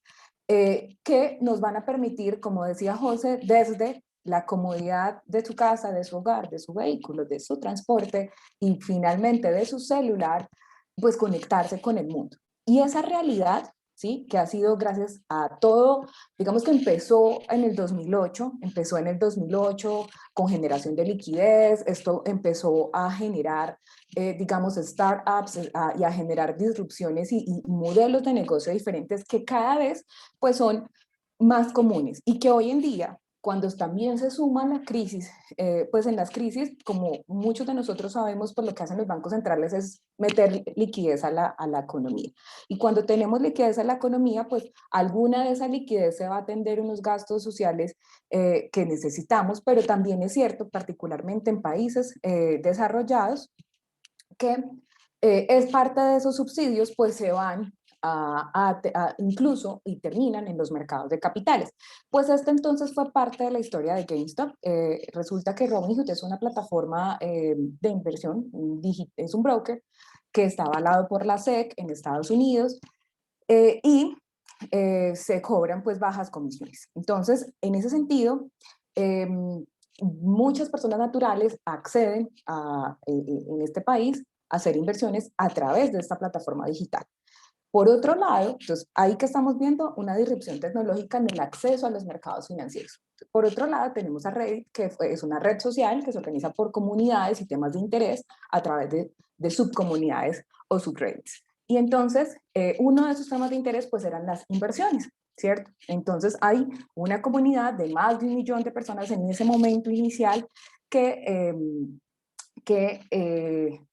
que nos van a permitir, como decía José, desde la comodidad de su casa, de su hogar, de su vehículo, de su transporte y finalmente de su celular, pues conectarse con el mundo. Y esa realidad, ¿sí? Que ha sido gracias a todo, digamos que empezó en el 2008 con generación de liquidez, esto empezó a generar, digamos, startups y a generar disrupciones y modelos de negocio diferentes que cada vez pues son más comunes y que hoy en día, cuando también se suma la crisis, pues en las crisis, como muchos de nosotros sabemos, pues lo que hacen los bancos centrales es meter liquidez a la economía. Y cuando tenemos liquidez a la economía, pues alguna de esa liquidez se va a atender unos gastos sociales que necesitamos, pero también es cierto, particularmente en países desarrollados, que es parte de esos subsidios, pues se van incluso y terminan en los mercados de capitales. Pues este entonces fue parte de la historia de GameStop. Resulta que Robinhood es una plataforma de inversión, es un broker que está avalado por la SEC en Estados Unidos y se cobran pues bajas comisiones. Entonces, en ese sentido, eh, muchas personas naturales acceden en este país a hacer inversiones a través de esta plataforma digital. Por otro lado, entonces, ahí que estamos viendo una disrupción tecnológica en el acceso a los mercados financieros. Por otro lado, tenemos a Reddit, que es una red social que se organiza por comunidades y temas de interés a través de subcomunidades o subreddits. Y entonces, uno de esos temas de interés pues eran las inversiones, ¿cierto? Entonces hay una comunidad de más de 1 millón de personas en ese momento inicial que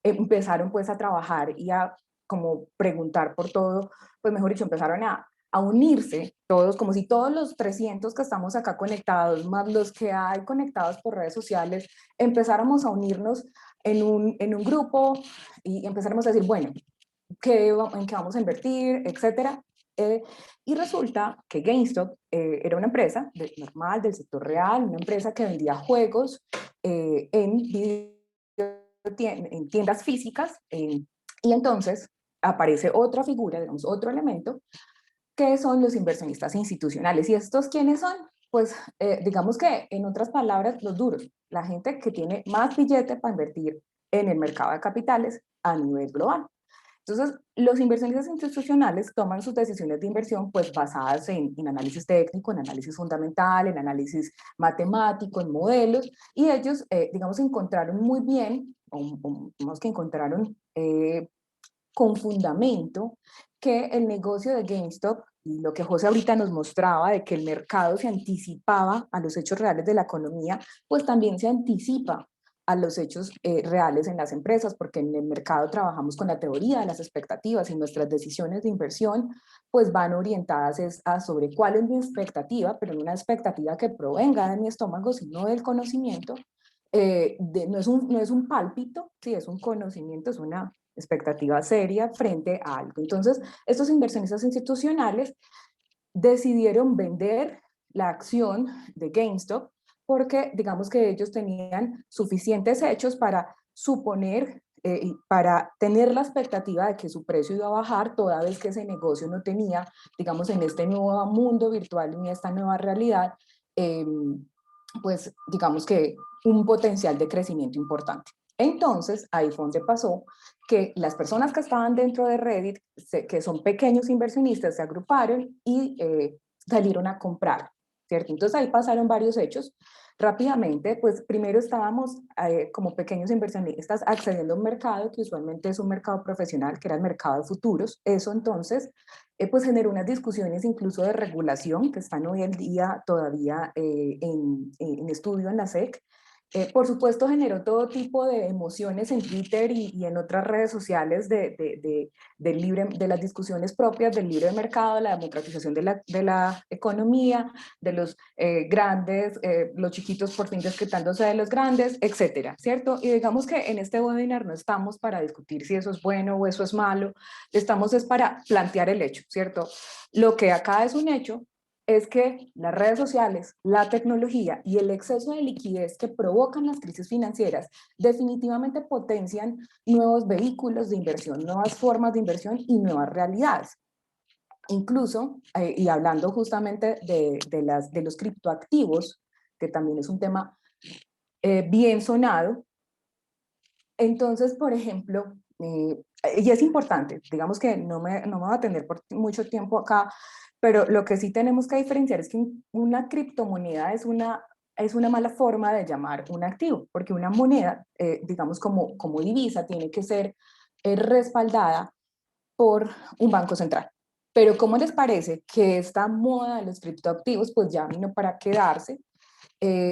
empezaron pues a trabajar y a como preguntar por todo, pues mejor dicho, empezaron a unirse todos, como si todos los 300 que estamos acá conectados, más los que hay conectados por redes sociales, empezáramos a unirnos en un grupo y empezáramos a decir, bueno, en qué vamos a invertir, etcétera. Y resulta que GameStop era una empresa normal del sector real, una empresa que vendía juegos en tiendas físicas y entonces aparece otra figura, digamos, otro elemento, que son los inversionistas institucionales. ¿Y estos quiénes son? Pues digamos que, en otras palabras, los duros, la gente que tiene más billete para invertir en el mercado de capitales a nivel global. Entonces, los inversionistas institucionales toman sus decisiones de inversión pues basadas en análisis técnico, en análisis fundamental, en análisis matemático, en modelos, y ellos, digamos, encontraron muy bien, o digamos que encontraron con fundamento que el negocio de GameStop y lo que José ahorita nos mostraba de que el mercado se anticipaba a los hechos reales de la economía, pues también se anticipa a los hechos reales en las empresas, porque en el mercado trabajamos con la teoría de las expectativas y nuestras decisiones de inversión pues van orientadas a sobre cuál es mi expectativa, pero no una expectativa que provenga de mi estómago, sino del conocimiento. No es un pálpito, sí, es un conocimiento, es una expectativa seria frente a algo. Entonces, estos inversionistas institucionales decidieron vender la acción de GameStop porque digamos que ellos tenían suficientes hechos para suponer y para tener la expectativa de que su precio iba a bajar toda vez que ese negocio no tenía, digamos, en este nuevo mundo virtual, en esta nueva realidad, eh, pues digamos que un potencial de crecimiento importante. Entonces, ahí fue donde pasó que las personas que estaban dentro de Reddit, que son pequeños inversionistas, se agruparon y salieron a comprar, ¿cierto? Entonces ahí pasaron varios hechos. Rápidamente, pues primero estábamos como pequeños inversionistas accediendo a un mercado que usualmente es un mercado profesional, que era el mercado de futuros. Eso entonces, pues generó unas discusiones incluso de regulación que están hoy en día todavía en estudio en la SEC, Por supuesto, generó todo tipo de emociones en Twitter y en otras redes sociales de las discusiones propias del libre mercado, la democratización de la economía, de los grandes, los chiquitos por fin desquitándose de los grandes, etcétera, ¿cierto? Y digamos que en este webinar no estamos para discutir si eso es bueno o eso es malo, estamos es para plantear el hecho, ¿cierto? Lo que acá es un hecho es que las redes sociales, la tecnología y el exceso de liquidez que provocan las crisis financieras definitivamente potencian nuevos vehículos de inversión, nuevas formas de inversión y nuevas realidades. Incluso, y hablando justamente de los criptoactivos, que también es un tema bien sonado, entonces, por ejemplo, y es importante, digamos que no me voy a tener por mucho tiempo acá, pero lo que sí tenemos que diferenciar es que una criptomoneda es una mala forma de llamar un activo, porque una moneda, digamos como divisa, tiene que ser respaldada por un banco central. Pero ¿cómo les parece que esta moda de los criptoactivos pues ya vino para quedarse?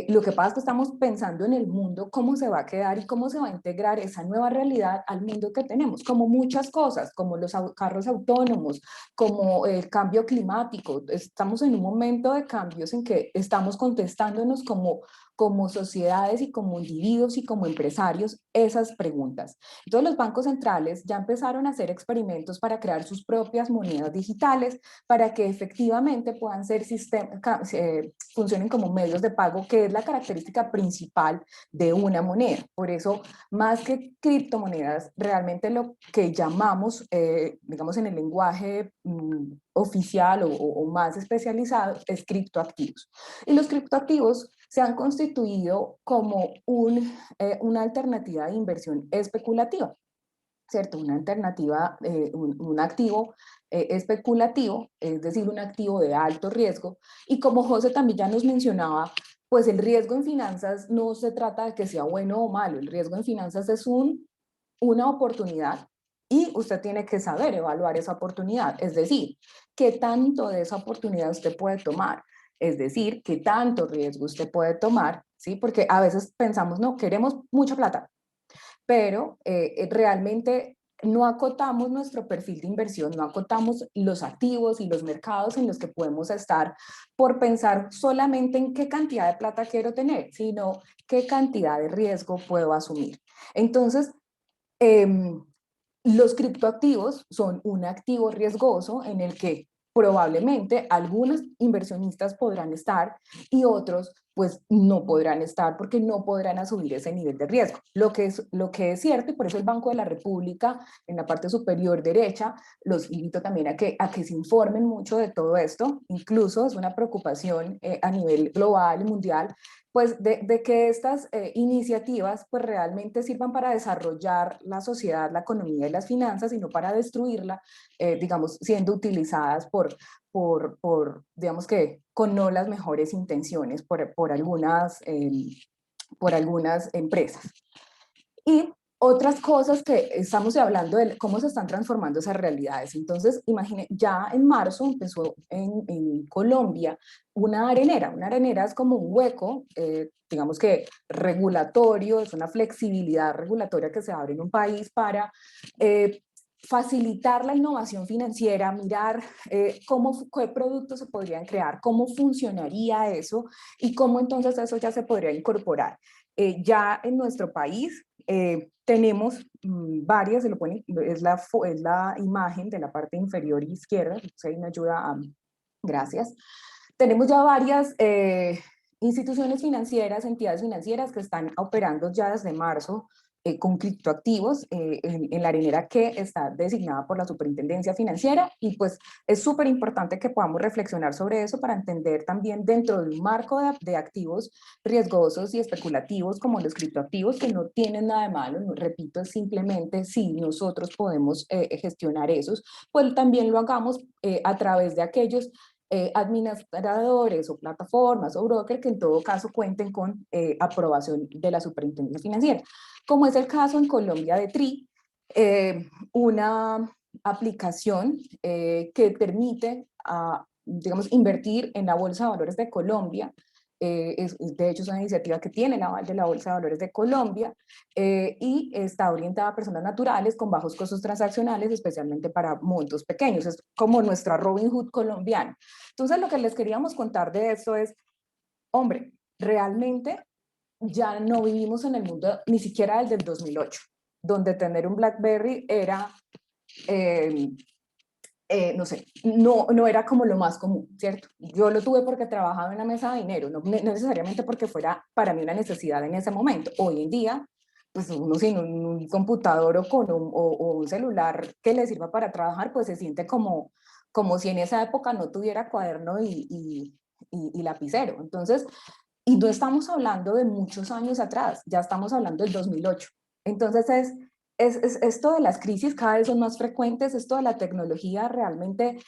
Lo que pasa es que estamos pensando en el mundo, cómo se va a quedar y cómo se va a integrar esa nueva realidad al mundo que tenemos, como muchas cosas, como los carros autónomos, como el cambio climático. Estamos en un momento de cambios en que estamos contestándonos como sociedades y como individuos y como empresarios esas preguntas. Entonces los bancos centrales ya empezaron a hacer experimentos para crear sus propias monedas digitales para que efectivamente puedan ser funcionen como medios de pago, que es la característica principal de una moneda. Por eso, más que criptomonedas, realmente lo que llamamos, digamos en el lenguaje oficial o más especializado, es criptoactivos. Y los criptoactivos se han constituido como una alternativa de inversión especulativa. ¿Cierto? Una alternativa, un activo especulativo, es decir, un activo de alto riesgo. Y como José también ya nos mencionaba, pues el riesgo en finanzas no se trata de que sea bueno o malo, el riesgo en finanzas es una oportunidad y usted tiene que saber evaluar esa oportunidad, es decir, qué tanto de esa oportunidad usted puede tomar, es decir, qué tanto riesgo usted puede tomar, ¿sí? Porque a veces pensamos, no, queremos mucha plata, pero realmente no acotamos nuestro perfil de inversión, no acotamos los activos y los mercados en los que podemos estar por pensar solamente en qué cantidad de plata quiero tener, sino qué cantidad de riesgo puedo asumir. Entonces, eh, los criptoactivos son un activo riesgoso en el que probablemente algunos inversionistas podrán estar y otros pues no podrán estar porque no podrán asumir ese nivel de riesgo. Lo que es cierto, y por eso el Banco de la República en la parte superior derecha, los invito también a que se informen mucho de todo esto, incluso es una preocupación a nivel global y mundial, pues de que estas iniciativas pues realmente sirvan para desarrollar la sociedad, la economía y las finanzas y no para destruirla, digamos, siendo utilizadas digamos que con no las mejores intenciones por algunas empresas. Y otras cosas que estamos hablando de cómo se están transformando esas realidades. Entonces, imagine, ya en marzo empezó en Colombia una arenera. Una arenera es como un hueco, digamos que regulatorio, es una flexibilidad regulatoria que se abre en un país para facilitar la innovación financiera, mirar qué productos se podrían crear, cómo funcionaría eso y cómo entonces eso ya se podría incorporar. Ya en nuestro país tenemos varias, es la imagen de la parte inferior izquierda, si hay una ayuda, gracias. Tenemos ya varias instituciones financieras, entidades financieras que están operando ya desde marzo con criptoactivos en la arenera que está designada por la Superintendencia Financiera y pues es súper importante que podamos reflexionar sobre eso para entender también dentro de un marco de activos riesgosos y especulativos como los criptoactivos que no tienen nada de malo, no, repito, es simplemente si nosotros podemos gestionar esos, pues también lo hagamos a través de aquellos administradores o plataformas o brokers que en todo caso cuenten con aprobación de la Superintendencia Financiera, como es el caso en Colombia de TRI, una aplicación que permite, digamos, invertir en la Bolsa de Valores de Colombia de hecho es una iniciativa que tiene el aval de la Bolsa de Valores de Colombia y está orientada a personas naturales con bajos costos transaccionales, especialmente para montos pequeños. Es como nuestra Robin Hood colombiana. Entonces lo que les queríamos contar de esto es, hombre, realmente ya no vivimos en el mundo ni siquiera el del 2008, donde tener un BlackBerry era, eh, no sé, no era como lo más común, ¿cierto? Yo lo tuve porque trabajaba en la mesa de dinero, no necesariamente porque fuera para mí una necesidad en ese momento. Hoy en día, pues uno sin un computador o con o un celular que le sirva para trabajar, pues se siente como si en esa época no tuviera cuaderno y lapicero. Entonces, y no estamos hablando de muchos años atrás, ya estamos hablando del 2008. Entonces esto de las crisis cada vez son más frecuentes, esto de la tecnología realmente,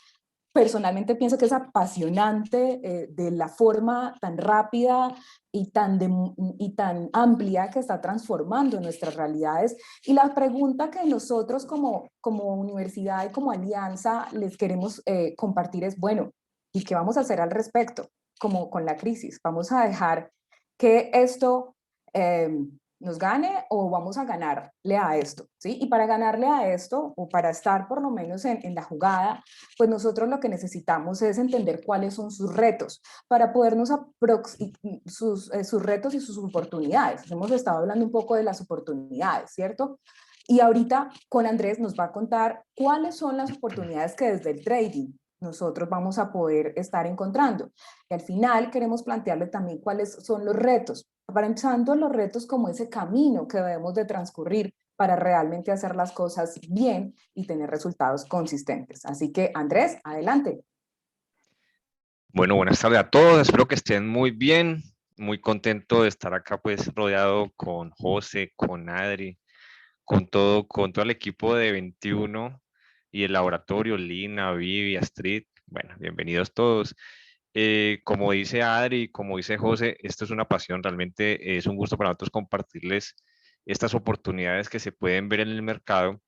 personalmente pienso que es apasionante de la forma tan rápida y tan amplia que está transformando nuestras realidades. Y la pregunta que nosotros como universidad y como alianza les queremos compartir es, bueno, ¿y qué vamos a hacer al respecto? Como con la crisis, ¿vamos a dejar que esto nos gane o vamos a ganarle a esto? ¿Sí? Y para ganarle a esto, o para estar por lo menos en la jugada, pues nosotros lo que necesitamos es entender cuáles son sus retos para podernos sus retos y sus oportunidades. Hemos estado hablando un poco de las oportunidades, ¿cierto? Y ahorita con Andrés nos va a contar cuáles son las oportunidades que desde el trading nosotros vamos a poder estar encontrando. Y al final queremos plantearle también cuáles son los retos, pensando en los retos como ese camino que debemos de transcurrir para realmente hacer las cosas bien y tener resultados consistentes. Así que, Andrés, adelante. Bueno, buenas tardes a todos, espero que estén muy bien, muy contento de estar acá pues rodeado con José, con Adri, con todo el equipo de 21 y el laboratorio, Lina, Vivi, Astrid, bueno, bienvenidos todos. Como dice Adri, como dice José, esto es una pasión, realmente es un gusto para nosotros compartirles estas oportunidades que se pueden ver en el mercado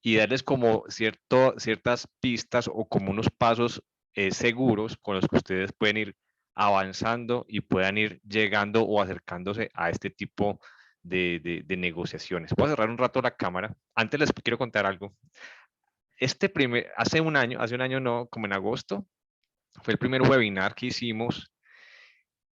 y darles como ciertas pistas o como unos pasos seguros con los que ustedes pueden ir avanzando y puedan ir llegando o acercándose a este tipo de negociaciones. Voy a cerrar un rato la cámara. Antes les quiero contar algo. Hace un año no, como en agosto, fue el primer webinar que hicimos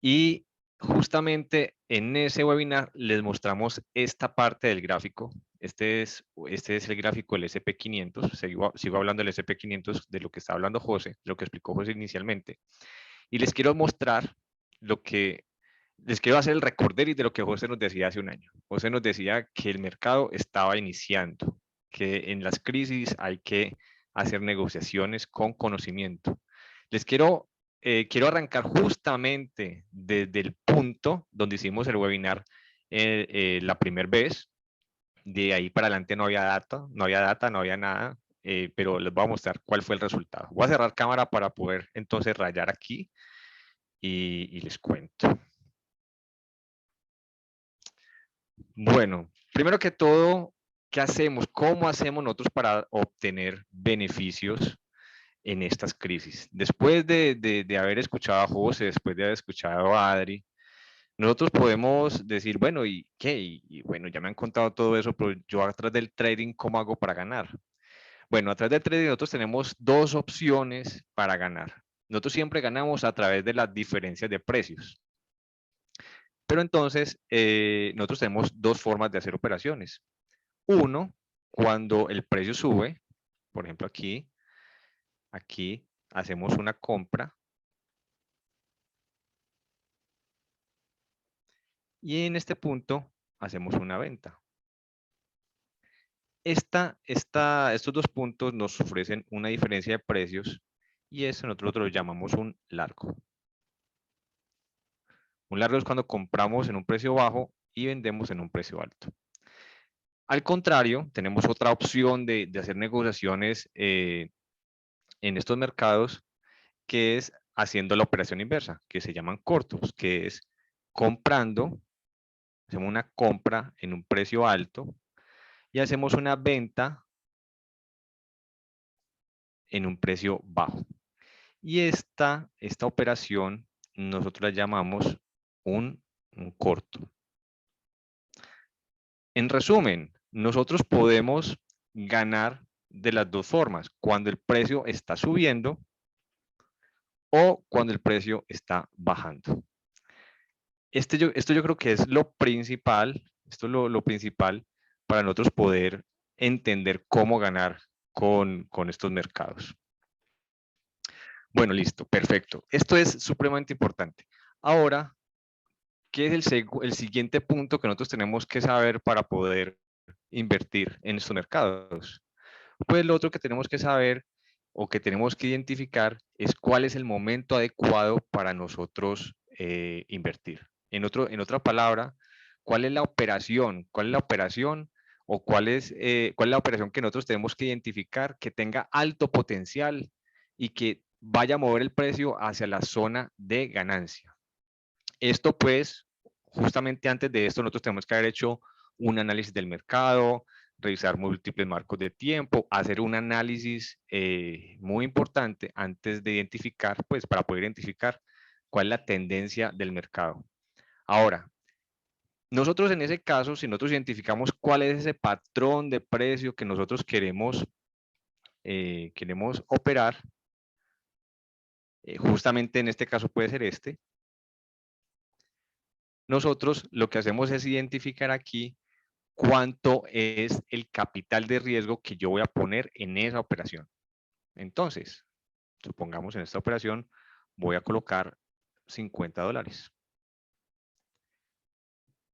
y justamente en ese webinar les mostramos esta parte del gráfico. Este es el gráfico del SP500. Sigo hablando del SP500, de lo que está hablando José, lo que explicó José inicialmente. Y les quiero mostrar lo que, les quiero hacer el recorder de lo que José nos decía hace un año. José nos decía que el mercado estaba iniciando, que en las crisis hay que hacer negociaciones con conocimiento. Les quiero arrancar justamente desde el punto donde hicimos el webinar la primera vez. De ahí para adelante no había data, no había nada, pero les voy a mostrar cuál fue el resultado. Voy a cerrar cámara para poder entonces rayar aquí y les cuento. Bueno, primero que todo, ¿qué hacemos? ¿Cómo hacemos nosotros para obtener beneficios en estas crisis? Después de haber escuchado a José, después de haber escuchado a Adri, nosotros podemos decir, bueno, ¿y qué? Y bueno, ya me han contado todo eso, pero yo atrás del trading, ¿cómo hago para ganar? Bueno, atrás del trading nosotros tenemos dos opciones para ganar. Nosotros siempre ganamos a través de las diferencias de precios. Pero entonces, nosotros tenemos dos formas de hacer operaciones. Uno, cuando el precio sube, por ejemplo aquí hacemos una compra y en este punto hacemos una venta. Estos dos puntos nos ofrecen una diferencia de precios y eso nosotros lo llamamos un largo. Un largo es cuando compramos en un precio bajo y vendemos en un precio alto. Al contrario, tenemos otra opción de hacer negociaciones en estos mercados, que es haciendo la operación inversa, que se llaman cortos, que es comprando, hacemos una compra en un precio alto y hacemos una venta en un precio bajo. Y esta operación nosotros la llamamos un corto. En resumen, nosotros podemos ganar de las dos formas, cuando el precio está subiendo o cuando el precio está bajando. Esto yo creo que es lo principal, esto es lo principal para nosotros poder entender cómo ganar con estos mercados. Bueno, listo, perfecto. Esto es supremamente importante. Ahora, ¿qué es el siguiente punto que nosotros tenemos que saber para poder invertir en estos mercados? Pues lo otro que tenemos que saber o que tenemos que identificar es cuál es el momento adecuado para nosotros invertir. En otra palabra, ¿cuál es la operación? ¿Cuál es la operación o cuál es la operación que nosotros tenemos que identificar que tenga alto potencial y que vaya a mover el precio hacia la zona de ganancia? Esto pues, justamente antes de esto, nosotros tenemos que haber hecho un análisis del mercado, revisar múltiples marcos de tiempo, hacer un análisis muy importante antes de identificar, pues para poder identificar cuál es la tendencia del mercado. Ahora, nosotros en ese caso, si nosotros identificamos cuál es ese patrón de precio que nosotros queremos operar, justamente en este caso puede ser este, nosotros lo que hacemos es identificar aquí cuánto es el capital de riesgo que yo voy a poner en esa operación. Entonces, supongamos en esta operación voy a colocar $50.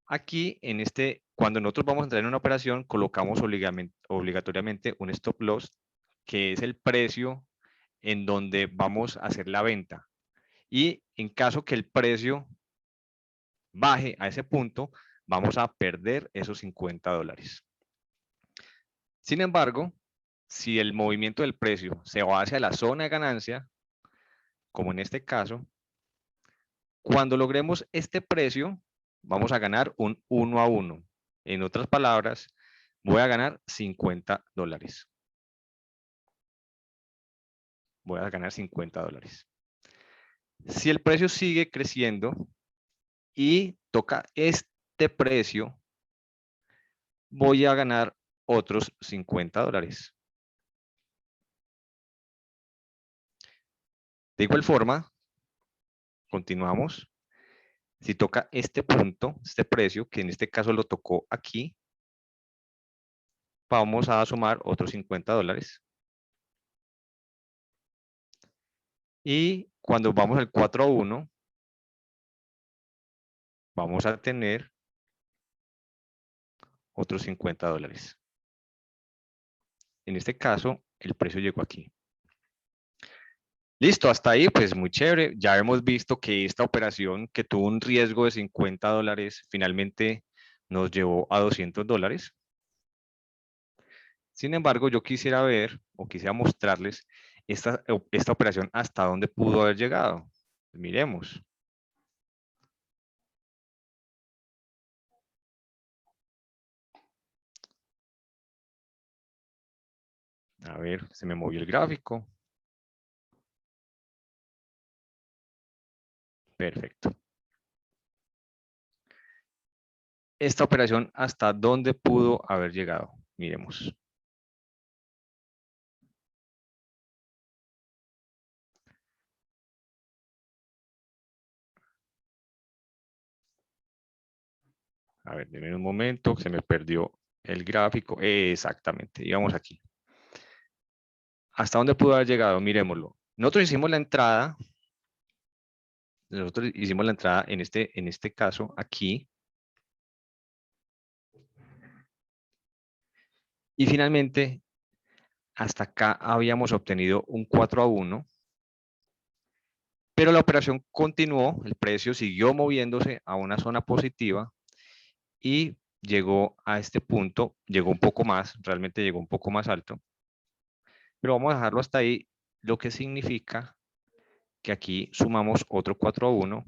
Aquí, cuando nosotros vamos a entrar en una operación, colocamos obligatoriamente un stop loss, que es el precio en donde vamos a hacer la venta. Y en caso que el precio baje a ese punto, vamos a perder esos $50. Sin embargo, si el movimiento del precio se va hacia la zona de ganancia, como en este caso, cuando logremos este precio, vamos a ganar un 1 a 1. En otras palabras, voy a ganar $50. Voy a ganar $50. Si el precio sigue creciendo y toca este precio, voy a ganar otros $50. De igual forma, continuamos. Si toca este punto, este precio, que en este caso lo tocó aquí, vamos a sumar otros $50. Y cuando vamos al 4 a 1, vamos a tener otros $50. En este caso, el precio llegó aquí. Listo, hasta ahí, pues muy chévere. Ya hemos visto que esta operación que tuvo un riesgo de $50, finalmente nos llevó a $200. Sin embargo, yo quisiera ver o quisiera mostrarles esta operación hasta dónde pudo haber llegado. Miremos. A ver, se me movió el gráfico. Perfecto. Esta operación, ¿hasta dónde pudo haber llegado? Miremos. A ver, denme un momento, se me perdió el gráfico. Exactamente, íbamos aquí. ¿Hasta dónde pudo haber llegado? Miremoslo. Nosotros hicimos la entrada. En este caso aquí. Y finalmente, hasta acá habíamos obtenido un 4 a 1. Pero la operación continuó, el precio siguió moviéndose a una zona positiva y llegó a este punto, llegó un poco más, realmente llegó un poco más alto. Pero vamos a dejarlo hasta ahí, lo que significa que aquí sumamos otro 4 a 1,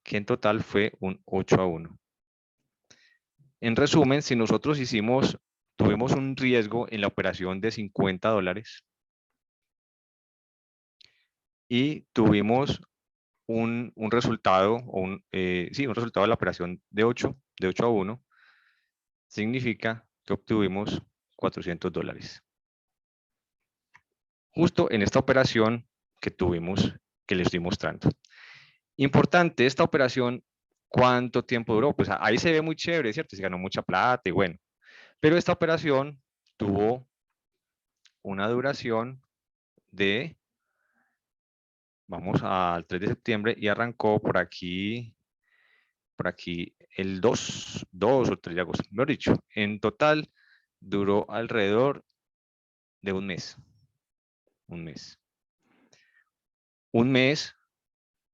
que en total fue un 8 a 1. En resumen, si nosotros tuvimos un riesgo en la operación de $50 y tuvimos un resultado, sí, un resultado de la operación de 8 a 1, significa que obtuvimos $400. Justo en esta operación que tuvimos, que les estoy mostrando. Importante, esta operación, ¿cuánto tiempo duró? Pues ahí se ve muy chévere, ¿cierto? Se ganó mucha plata y bueno. Pero esta operación tuvo una duración de, vamos al 3 de septiembre y arrancó por aquí el 2 o 3 de agosto. Mejor dicho, en total duró alrededor de un mes. Un mes. Un mes,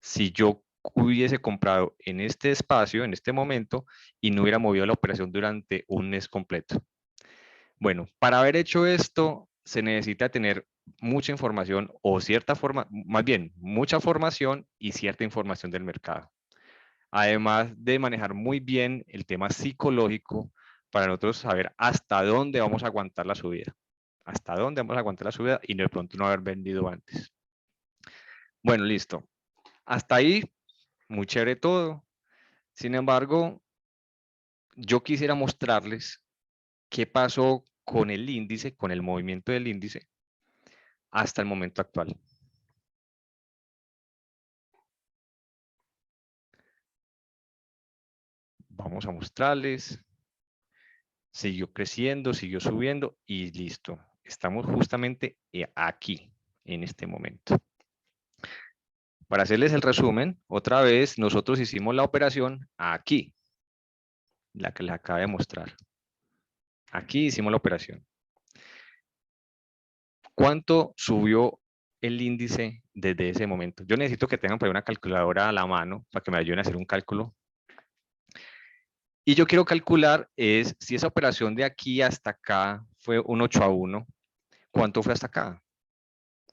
si yo hubiese comprado en este espacio, en este momento, y no hubiera movido la operación durante un mes completo. Bueno, para haber hecho esto, se necesita tener mucha información o cierta forma, más bien, mucha formación y cierta información del mercado. Además de manejar muy bien el tema psicológico para nosotros saber hasta dónde vamos a aguantar la subida. Hasta dónde vamos a aguantar la subida y de pronto no haber vendido antes. Bueno, listo. Hasta ahí, muy chévere todo. Sin embargo, yo quisiera mostrarles qué pasó con el índice, con el movimiento del índice, hasta el momento actual. Vamos a mostrarles. Siguió creciendo, siguió subiendo y listo. Estamos justamente aquí, en este momento. Para hacerles el resumen, otra vez nosotros hicimos la operación aquí, la que les acabo de mostrar. Aquí hicimos la operación. ¿Cuánto subió el índice desde ese momento? Yo necesito que tengan por ahí una calculadora a la mano para que me ayuden a hacer un cálculo. Y yo quiero calcular es si esa operación de aquí hasta acá fue un 8 a 1, ¿cuánto fue hasta acá?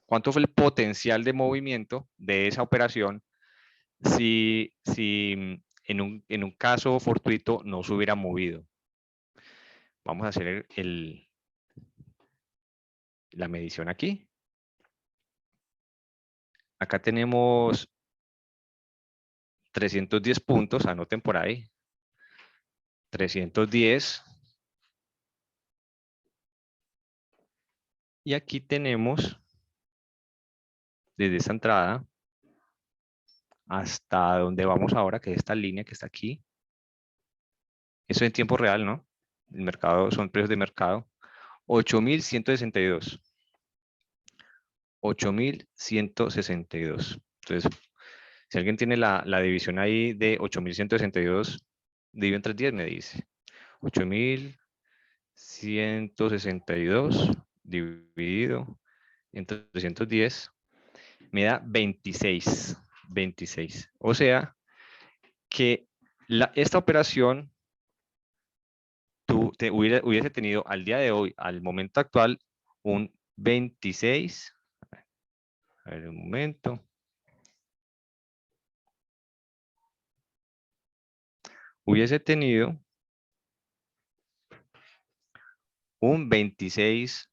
¿Cuánto fue el potencial de movimiento de esa operación si en un caso fortuito no se hubiera movido? Vamos a hacer la medición aquí. Acá tenemos 310 puntos, anoten por ahí. 310. Y aquí tenemos, desde esta entrada hasta donde vamos ahora, que es esta línea que está aquí. Eso en tiempo real, ¿no? El mercado son precios de mercado. 8.162. 8.162. Entonces, si alguien tiene la división ahí de 8.162, dividido entre 10, me dice. 8.162 dividido entre 310 me da 26. 26. O sea que esta operación hubiese tenido al día de hoy, al momento actual, un 26. A ver, un momento. Hubiese tenido un 26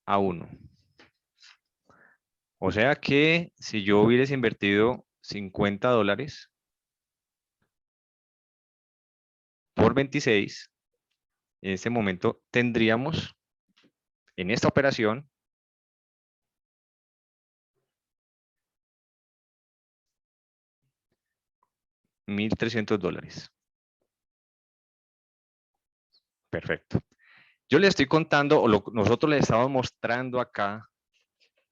a 1. O sea que si yo hubiese invertido $50 por 26, en este momento tendríamos en esta operación $1.300. Perfecto. Yo le estoy contando, o nosotros le estamos mostrando acá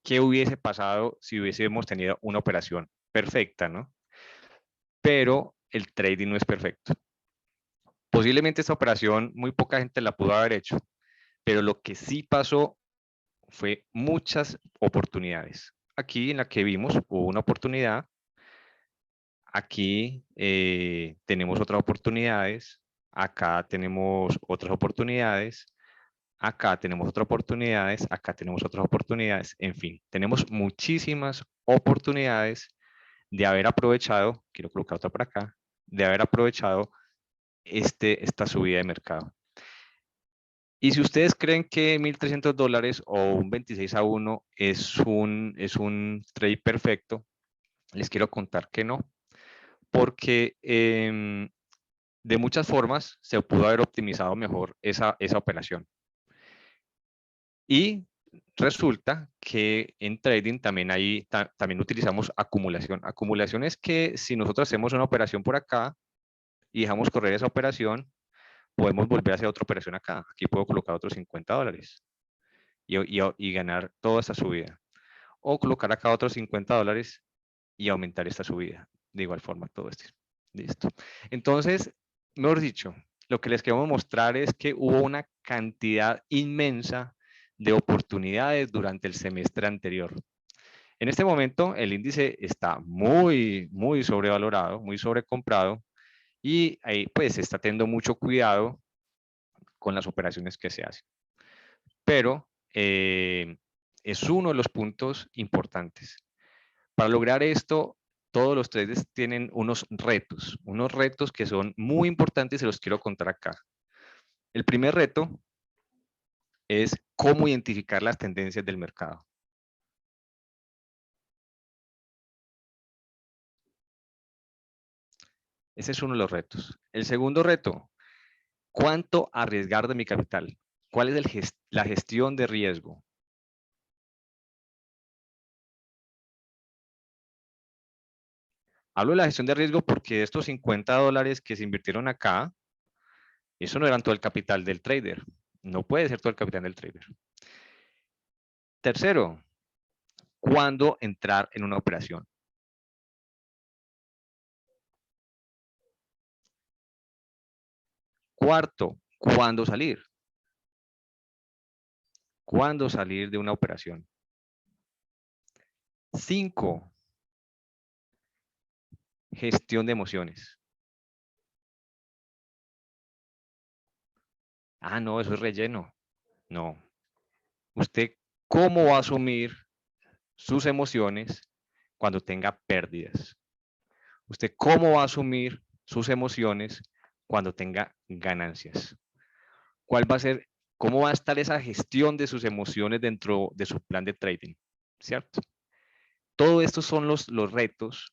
qué hubiese pasado si hubiésemos tenido una operación perfecta, ¿no? Pero el trading no es perfecto. Posiblemente esta operación muy poca gente la pudo haber hecho, pero lo que sí pasó fue muchas oportunidades. Aquí en la que vimos hubo una oportunidad. Aquí tenemos otras oportunidades. Acá tenemos otras oportunidades. Acá tenemos otras oportunidades. Acá tenemos otras oportunidades. En fin, tenemos muchísimas oportunidades de haber aprovechado, quiero colocar otra por acá, de haber aprovechado esta subida de mercado. Y si ustedes creen que $1.300 o un 26 a 1 es un trade perfecto, Les quiero contar que no, porque de muchas formas se pudo haber optimizado mejor esa operación. Y resulta que en trading también, también utilizamos acumulación. Acumulación es que si nosotros hacemos una operación por acá y dejamos correr esa operación, podemos volver a hacer otra operación acá. Aquí puedo colocar otros $50 y ganar toda esta subida. O colocar acá otros $50 y aumentar esta subida. De igual forma, todo esto. Listo. Entonces, mejor dicho, lo que les queremos mostrar es que hubo una cantidad inmensa de oportunidades durante el semestre anterior. En este momento, el índice está muy sobrevalorado, muy sobrecomprado, y ahí pues se está teniendo mucho cuidado con las operaciones que se hacen. Pero es uno de los puntos importantes. Para lograr esto, todos los traders tienen unos retos que son muy importantes y se los quiero contar acá. El primer reto es cómo identificar las tendencias del mercado. Ese es uno de los retos. El segundo reto, ¿cuánto arriesgar de mi capital? ¿Cuál es la gestión de riesgo? Hablo de la gestión de riesgo porque estos $50 que se invirtieron acá, eso no eran todo el capital del trader. No puede ser todo el capital del trader. Tercero, ¿cuándo entrar en una operación? Cuarto, ¿cuándo salir? ¿Cuándo salir de una operación? 5, gestión de emociones. Ah, no, eso es relleno. No. ¿Usted cómo va a asumir sus emociones cuando tenga pérdidas? ¿Usted cómo va a asumir sus emociones cuando tenga ganancias? ¿Cuál va a ser, cómo va a estar esa gestión de sus emociones dentro de su plan de trading? ¿Cierto? Todo estos son los retos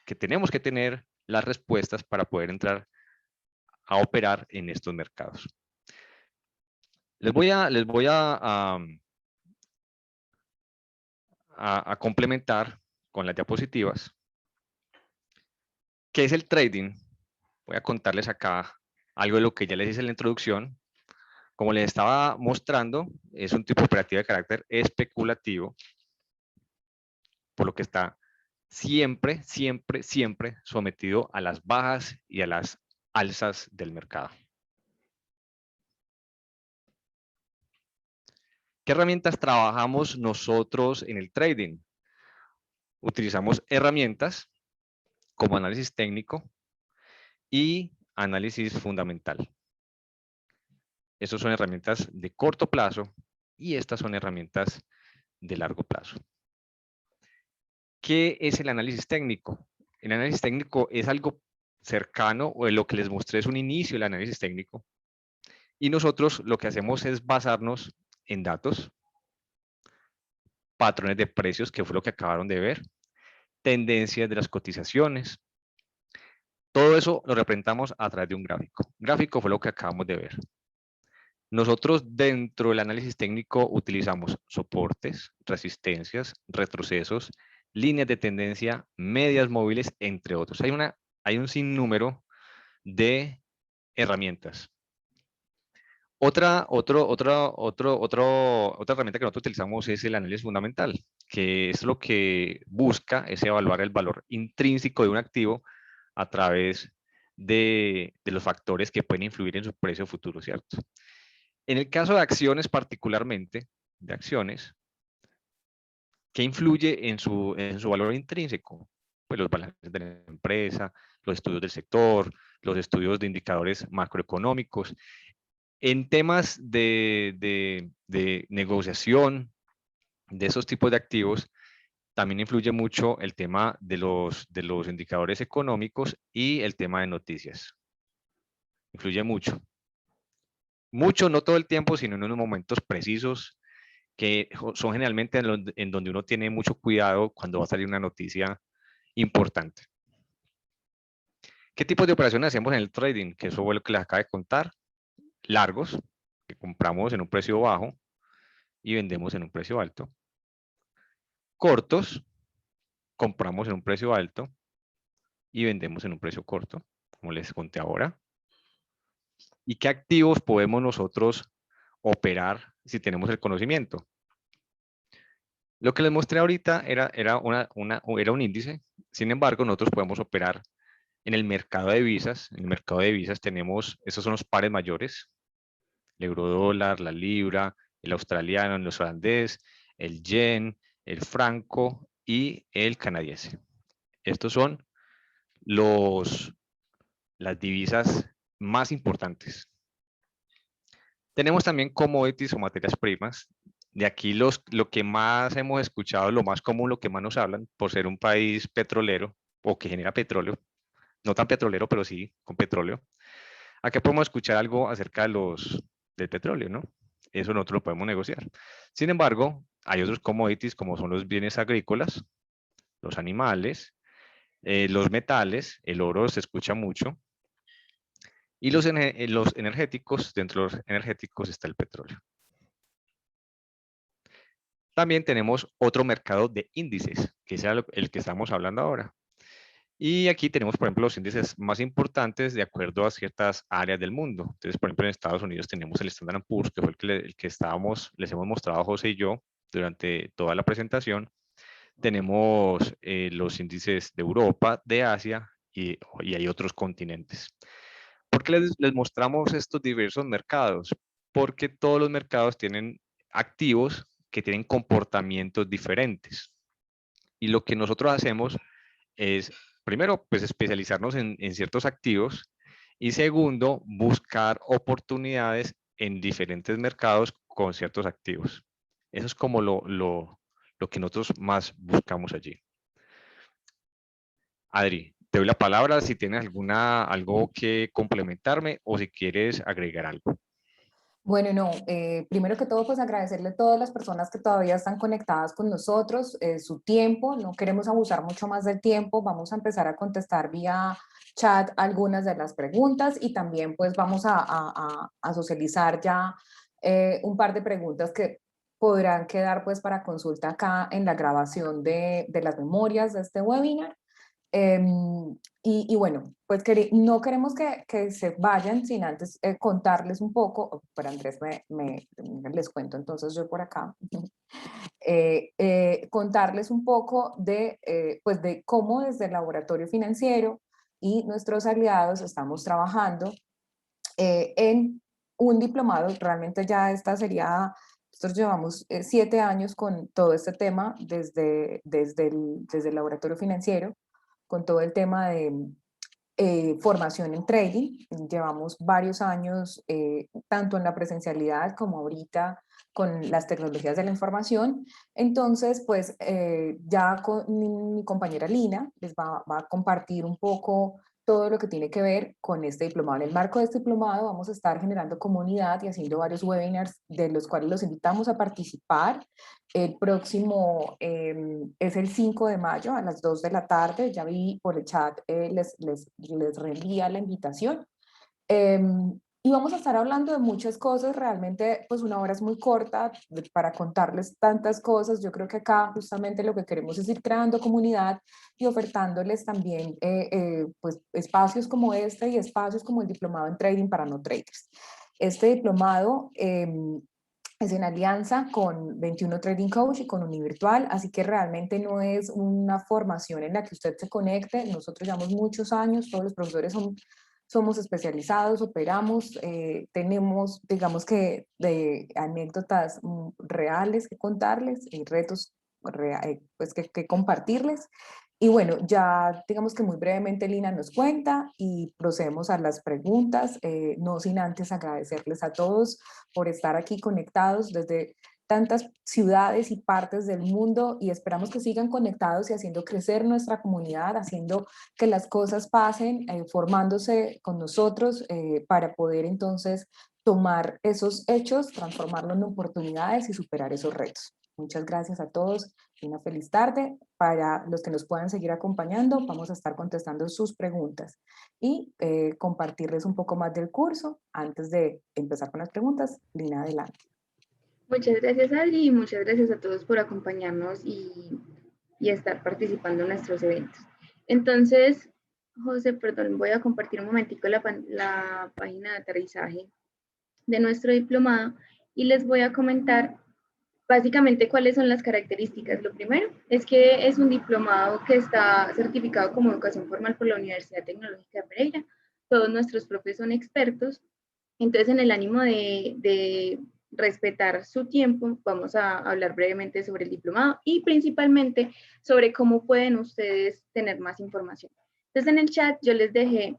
que tenemos que tener las respuestas para poder entrar a operar en estos mercados. Les voy a complementar con las diapositivas. ¿Qué es el trading? Voy a contarles acá algo de lo que ya les hice en la introducción. Como les estaba mostrando, es un tipo de operativa de carácter especulativo, por lo que está siempre sometido a las bajas y a las alzas del mercado. ¿Qué herramientas trabajamos nosotros en el trading? Utilizamos herramientas como análisis técnico y análisis fundamental. Estas son herramientas de corto plazo y estas son herramientas de largo plazo. ¿Qué es el análisis técnico? El análisis técnico es algo cercano, o lo que les mostré es un inicio del análisis técnico. Y nosotros lo que hacemos es basarnos en datos, patrones de precios, que fue lo que acabaron de ver, tendencias de las cotizaciones. Todo eso lo representamos a través de un gráfico. Gráfico fue lo que acabamos de ver. Nosotros dentro del análisis técnico utilizamos soportes, resistencias, retrocesos, líneas de tendencia, medias móviles, entre otros. Hay un sinnúmero de herramientas. Otra herramienta que nosotros utilizamos es el análisis fundamental, que es lo que busca es evaluar el valor intrínseco de un activo a través de los factores que pueden influir en su precio futuro, ¿cierto? En el caso de acciones particularmente, de acciones, ¿qué influye en su valor intrínseco? Pues los balances de la empresa, los estudios del sector, los estudios de indicadores macroeconómicos. En temas de negociación de esos tipos de activos, también influye mucho el tema de los indicadores económicos y el tema de noticias. Influye mucho. Mucho, no todo el tiempo, sino en unos momentos precisos que son generalmente en donde uno tiene mucho cuidado cuando va a salir una noticia importante. ¿Qué tipos de operaciones hacemos en el trading? Que eso fue lo que les acabo de contar. Largos, que compramos en un precio bajo y vendemos en un precio alto. Cortos, compramos en un precio alto y vendemos en un precio corto, como les conté ahora. ¿Y qué activos podemos nosotros operar si tenemos el conocimiento? Lo que les mostré ahorita era un índice. Sin embargo, nosotros podemos operar en el mercado de divisas. En el mercado de divisas tenemos, esos son los pares mayores, el eurodólar, la libra, el australiano, el neozelandés, el yen, el franco y el canadiense. Estos son las divisas más importantes. Tenemos también commodities o materias primas. De aquí lo que más hemos escuchado, lo más común, lo que más nos hablan, por ser un país petrolero o que genera petróleo, no tan petrolero, pero sí con petróleo. Acá podemos escuchar algo acerca del petróleo, ¿no? Eso nosotros lo podemos negociar. Sin embargo, hay otros commodities como son los bienes agrícolas, los animales, los metales, el oro se escucha mucho, y los energéticos, dentro de los energéticos está el petróleo. También tenemos otro mercado de índices, que es el que estamos hablando ahora. Y aquí tenemos, por ejemplo, los índices más importantes de acuerdo a ciertas áreas del mundo. Entonces, por ejemplo, en Estados Unidos tenemos el Standard & Poor's, que fue el que les hemos mostrado a José y yo durante toda la presentación. Tenemos los índices de Europa, de Asia y hay otros continentes. ¿Por qué les mostramos estos diversos mercados? Porque todos los mercados tienen activos que tienen comportamientos diferentes. Y lo que nosotros hacemos es, primero, pues especializarnos en ciertos activos y segundo, buscar oportunidades en diferentes mercados con ciertos activos. Eso es como lo que nosotros más buscamos allí. Adri, te doy la palabra si tienes algo que complementarme o si quieres agregar algo. Bueno, no, primero que todo, pues agradecerle a todas las personas que todavía están conectadas con nosotros, su tiempo, no queremos abusar mucho más del tiempo, vamos a empezar a contestar vía chat algunas de las preguntas y también pues vamos a socializar ya un par de preguntas que podrán quedar pues para consulta acá en la grabación de las memorias de este webinar. Y bueno, pues no queremos que se vayan sin antes contarles un poco, pero Andrés les cuento entonces yo por acá, contarles un poco pues de cómo desde el laboratorio financiero y nuestros aliados estamos trabajando en un diplomado. Realmente ya nosotros llevamos 7 años con todo este tema desde el laboratorio financiero, con todo el tema de formación en trading. Llevamos varios años, tanto en la presencialidad como ahorita con las tecnologías de la información. Entonces, pues ya con mi compañera Lina les va a compartir un poco todo lo que tiene que ver con este diplomado. En el marco de este diplomado vamos a estar generando comunidad y haciendo varios webinars de los cuales los invitamos a participar. El próximo es el 5 de mayo a las 2 de la tarde. Ya vi por el chat, les reenvía la invitación. Y vamos a estar hablando de muchas cosas. Realmente, pues una hora es muy corta para contarles tantas cosas. Yo creo que acá justamente lo que queremos es ir creando comunidad y ofertándoles también pues espacios como este y espacios como el diplomado en trading para no traders. Este diplomado es en alianza con 21 Trading Coach y con Univirtual, así que realmente no es una formación en la que usted se conecte. Nosotros llevamos muchos años, todos los profesores somos especializados, operamos, tenemos, digamos que, de anécdotas reales que contarles y retos pues que compartirles. Y bueno, ya digamos que muy brevemente Lina nos cuenta y procedemos a las preguntas, no sin antes agradecerles a todos por estar aquí conectados desde tantas ciudades y partes del mundo y esperamos que sigan conectados y haciendo crecer nuestra comunidad, haciendo que las cosas pasen, formándose con nosotros para poder entonces tomar esos hechos, transformarlos en oportunidades y superar esos retos. Muchas gracias a todos y una feliz tarde. Para los que nos puedan seguir acompañando, vamos a estar contestando sus preguntas y compartirles un poco más del curso. Antes de empezar con las preguntas, Lina, adelante. Muchas gracias, Adri, y muchas gracias a todos por acompañarnos y estar participando en nuestros eventos. Entonces, José, perdón, voy a compartir un momentico la página de aterrizaje de nuestro diplomado y les voy a comentar básicamente cuáles son las características. Lo primero es que es un diplomado que está certificado como educación formal por la Universidad Tecnológica de Pereira. Todos nuestros profes son expertos. Entonces, en el ánimo de respetar su tiempo, vamos a hablar brevemente sobre el diplomado y principalmente sobre cómo pueden ustedes tener más información. Entonces, en el chat yo les dejé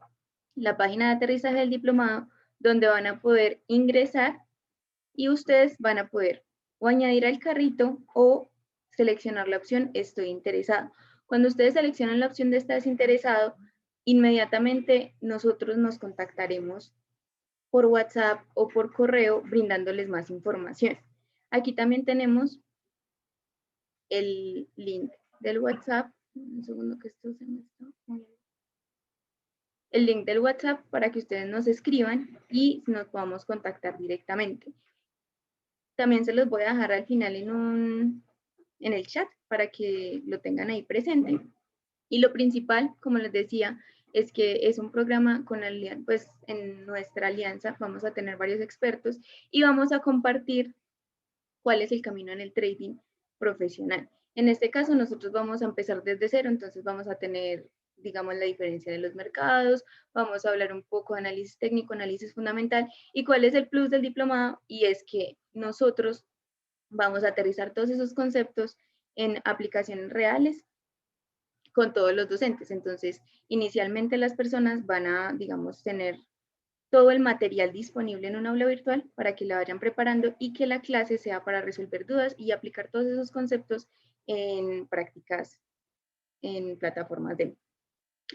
la página de aterrizaje del diplomado donde van a poder ingresar y ustedes van a poder o añadir al carrito o seleccionar la opción estoy interesado. Cuando ustedes seleccionan la opción de estás interesado, inmediatamente nosotros nos contactaremos por WhatsApp o por correo brindándoles más información. Aquí también tenemos el link del WhatsApp. Un segundo que esto se me está moviendo. El link del WhatsApp para que ustedes nos escriban y nos podamos contactar directamente. También se los voy a dejar al final en el chat para que lo tengan ahí presente. Y lo principal, como les decía, es que es un programa con alianza, pues en nuestra alianza vamos a tener varios expertos y vamos a compartir cuál es el camino en el trading profesional. En este caso nosotros vamos a empezar desde cero, entonces vamos a tener, digamos, la diferencia de los mercados, vamos a hablar un poco de análisis técnico, análisis fundamental y cuál es el plus del diplomado, y es que nosotros vamos a aterrizar todos esos conceptos en aplicaciones reales con todos los docentes. Entonces, inicialmente las personas van a, digamos, tener todo el material disponible en un aula virtual para que la vayan preparando y que la clase sea para resolver dudas y aplicar todos esos conceptos en prácticas en plataformas demo.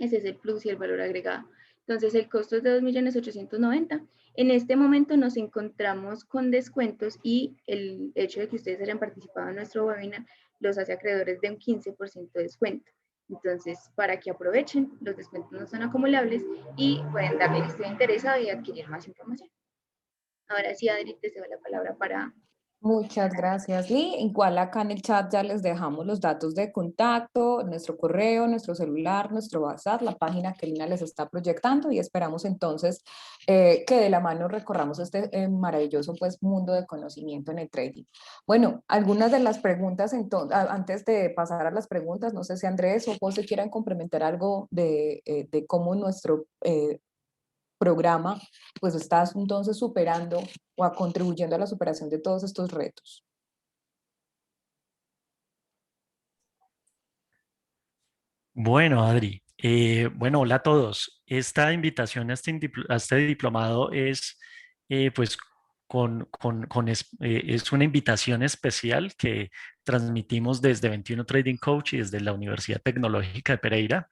Ese es el plus y el valor agregado. Entonces, el costo es de 2.890.000. En este momento nos encontramos con descuentos y el hecho de que ustedes hayan participado en nuestro webinar los hace acreedores de un 15% de descuento. Entonces, para que aprovechen, los descuentos no son acumulables y pueden darle el estoy interesado y adquirir más información. Ahora sí, Adri, te cedo la palabra para... Muchas gracias, Lee. Igual acá en el chat ya les dejamos los datos de contacto, nuestro correo, nuestro celular, nuestro WhatsApp, la página que Lina les está proyectando y esperamos entonces que de la mano recorramos este maravilloso pues, mundo de conocimiento en el trading. Bueno, algunas de las preguntas, entonces, antes de pasar a las preguntas, no sé si Andrés o José quieran complementar algo de cómo nuestro programa pues está entonces superando o contribuyendo a la superación de todos estos retos. Bueno, Adri, bueno, hola a todos. Esta invitación a este diplomado es, pues, es una invitación especial que transmitimos desde 21 Trading Coach y desde la Universidad Tecnológica de Pereira.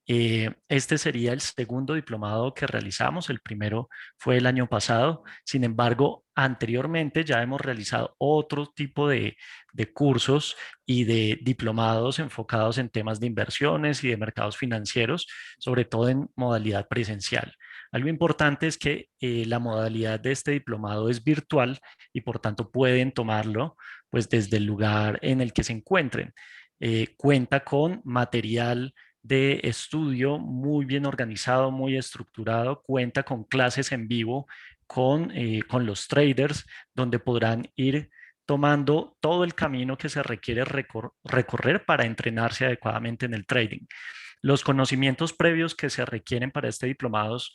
Este sería el segundo diplomado que realizamos, el primero fue el año pasado. Sin embargo, anteriormente ya hemos realizado otro tipo de cursos y de diplomados enfocados en temas de inversiones y de mercados financieros, sobre todo en modalidad presencial. Algo importante es que la modalidad de este diplomado es virtual y por tanto pueden tomarlo pues desde el lugar en el que se encuentren. Cuenta con material de estudio muy bien organizado, muy estructurado, cuenta con clases en vivo con los traders, donde podrán ir tomando todo el camino que se requiere recorrer para entrenarse adecuadamente en el trading. Los conocimientos previos que se requieren para este diplomados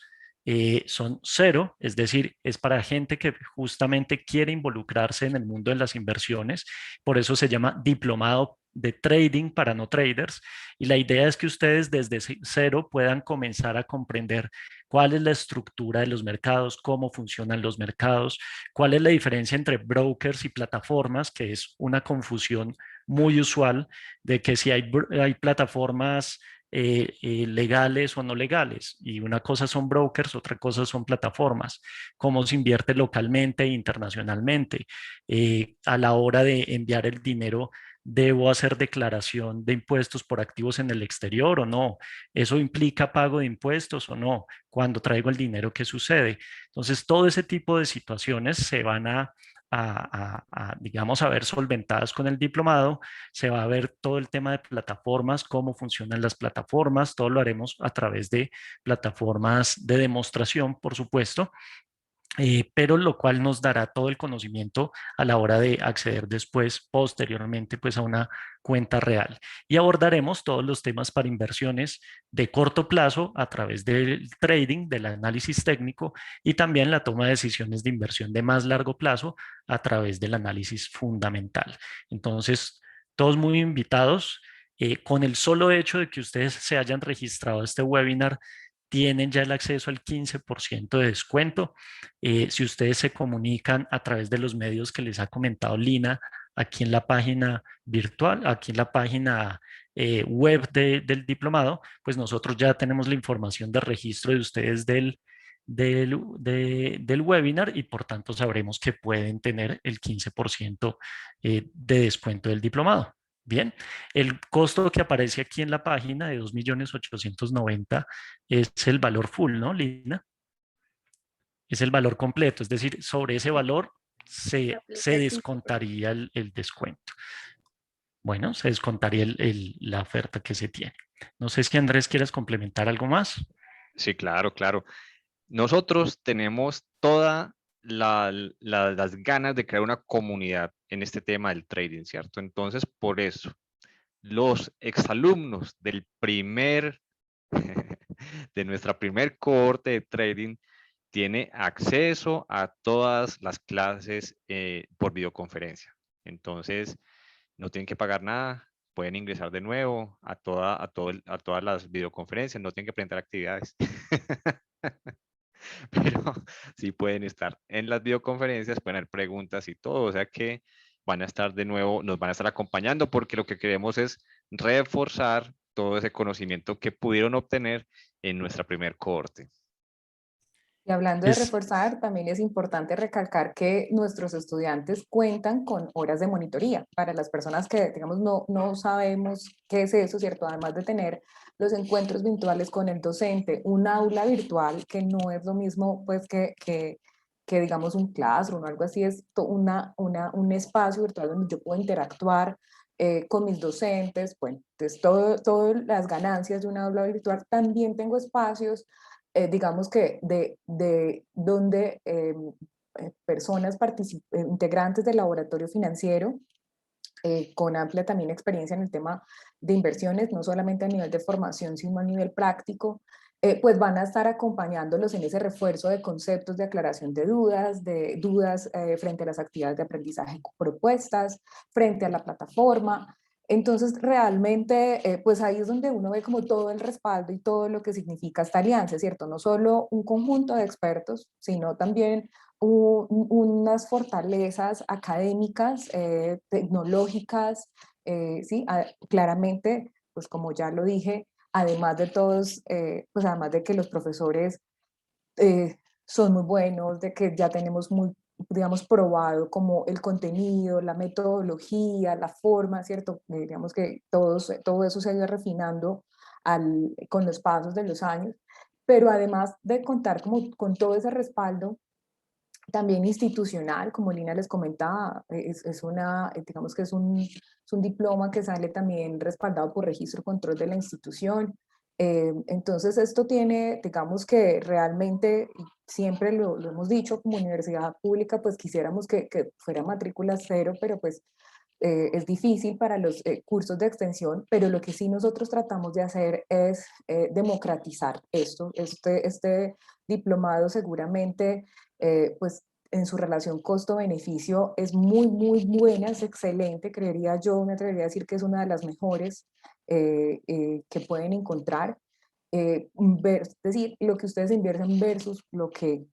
son cero, es decir, es para gente que justamente quiere involucrarse en el mundo de las inversiones, por eso se llama diplomado de trading para no traders, y la idea es que ustedes desde cero puedan comenzar a comprender cuál es la estructura de los mercados, cómo funcionan los mercados, cuál es la diferencia entre brokers y plataformas, que es una confusión muy usual de que si hay plataformas legales o no legales. Y una cosa son brokers, otra cosa son plataformas. Cómo se invierte localmente e internacionalmente. A la hora de enviar el dinero, ¿debo hacer declaración de impuestos por activos en el exterior o no? ¿Eso implica pago de impuestos o no? Cuando traigo el dinero, ¿qué sucede? Entonces, todo ese tipo de situaciones se van digamos, a ver solventadas con el diplomado. Se va a ver todo el tema de plataformas, cómo funcionan las plataformas, todo lo haremos a través de plataformas de demostración, por supuesto, pero lo cual nos dará todo el conocimiento a la hora de acceder después, posteriormente, pues a una cuenta real. Y abordaremos todos los temas para inversiones de corto plazo a través del trading, del análisis técnico y también la toma de decisiones de inversión de más largo plazo a través del análisis fundamental. Entonces, todos muy invitados. Con el solo hecho de que ustedes se hayan registrado a este webinar, tienen ya el acceso al 15% de descuento. Si ustedes se comunican a través de los medios que les ha comentado Lina, aquí en la página virtual, aquí en la página web del diplomado, pues nosotros ya tenemos la información de registro de ustedes del webinar y por tanto sabremos que pueden tener el 15% de descuento del diplomado. Bien, el costo que aparece aquí en la página de 2.890.000 es el valor full, ¿no, Lina? Es el valor completo, es decir, sobre ese valor se Aplica el 15%. descontaría el descuento. Bueno, se descontaría la oferta que se tiene. No sé si Andrés quieres complementar algo más. Sí, claro, claro. Nosotros tenemos todas las ganas de crear una comunidad en este tema del trading, ¿cierto? Entonces, por eso, los exalumnos de nuestra primer cohorte de trading tiene acceso a todas las clases por videoconferencia. Entonces, no tienen que pagar nada, pueden ingresar de nuevo a todas las videoconferencias, no tienen que presentar actividades. Pero sí pueden estar en las videoconferencias, pueden haber preguntas y todo, o sea que van a estar de nuevo, nos van a estar acompañando porque lo que queremos es reforzar todo ese conocimiento que pudieron obtener en nuestra primer cohorte. Y hablando de reforzar, también es importante recalcar que nuestros estudiantes cuentan con horas de monitoría. Para las personas que, digamos, no sabemos qué es eso, ¿cierto? Además de tener los encuentros virtuales con el docente, un aula virtual que no es lo mismo, pues, que digamos, un classroom o algo así, es un espacio virtual donde yo puedo interactuar con mis docentes. Bueno, entonces, todas las ganancias de una aula virtual. También tengo espacios digamos que de donde personas integrantes del laboratorio financiero con amplia también experiencia en el tema de inversiones, no solamente a nivel de formación, sino a nivel práctico, pues van a estar acompañándolos en ese refuerzo de conceptos de aclaración de dudas frente a las actividades de aprendizaje propuestas, frente a la plataforma. Entonces, realmente, pues ahí es donde uno ve como todo el respaldo y todo lo que significa esta alianza, ¿cierto? No solo un conjunto de expertos, sino también unas fortalezas académicas, tecnológicas, ¿sí? Claramente, pues como ya lo dije, además de todos, pues además de que los profesores son muy buenos, de que ya tenemos muy, digamos, probado como el contenido, la metodología, la forma, ¿cierto? Digamos que todo eso se ha ido refinando con los pasos de los años, pero además de contar como con todo ese respaldo, también institucional, como Lina les comentaba, digamos que es un diploma que sale también respaldado por registro control de la institución. Entonces esto tiene, digamos que realmente, y siempre lo hemos dicho como universidad pública, pues quisiéramos que fuera matrícula cero, pero pues es difícil para los cursos de extensión, pero lo que sí nosotros tratamos de hacer es democratizar esto. Este diplomado seguramente, pues en su relación costo-beneficio es muy buena, es excelente, creería yo, me atrevería a decir que es una de las mejores que pueden encontrar. Es decir, lo que ustedes invierten versus lo que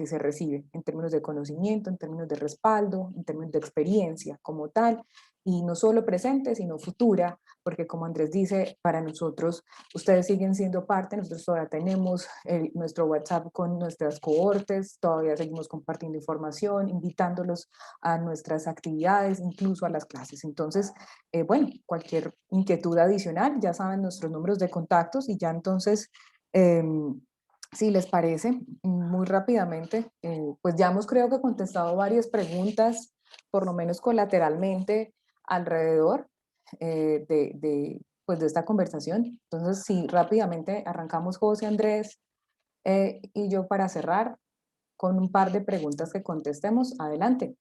se recibe en términos de conocimiento, en términos de respaldo, en términos de experiencia como tal, y no solo presente, sino futura porque como Andrés dice, para nosotros, ustedes siguen siendo parte, nosotros todavía tenemos nuestro WhatsApp con nuestras cohortes, todavía seguimos compartiendo información, invitándolos a nuestras actividades, incluso a las clases. Entonces, bueno, cualquier inquietud adicional, ya saben nuestros números de contactos y ya entonces, si les parece, muy rápidamente, pues ya hemos creo que contestado varias preguntas, por lo menos colateralmente, alrededor pues de esta conversación. Entonces, si rápidamente arrancamos José, Andrés y yo para cerrar con un par de preguntas que contestemos, adelante.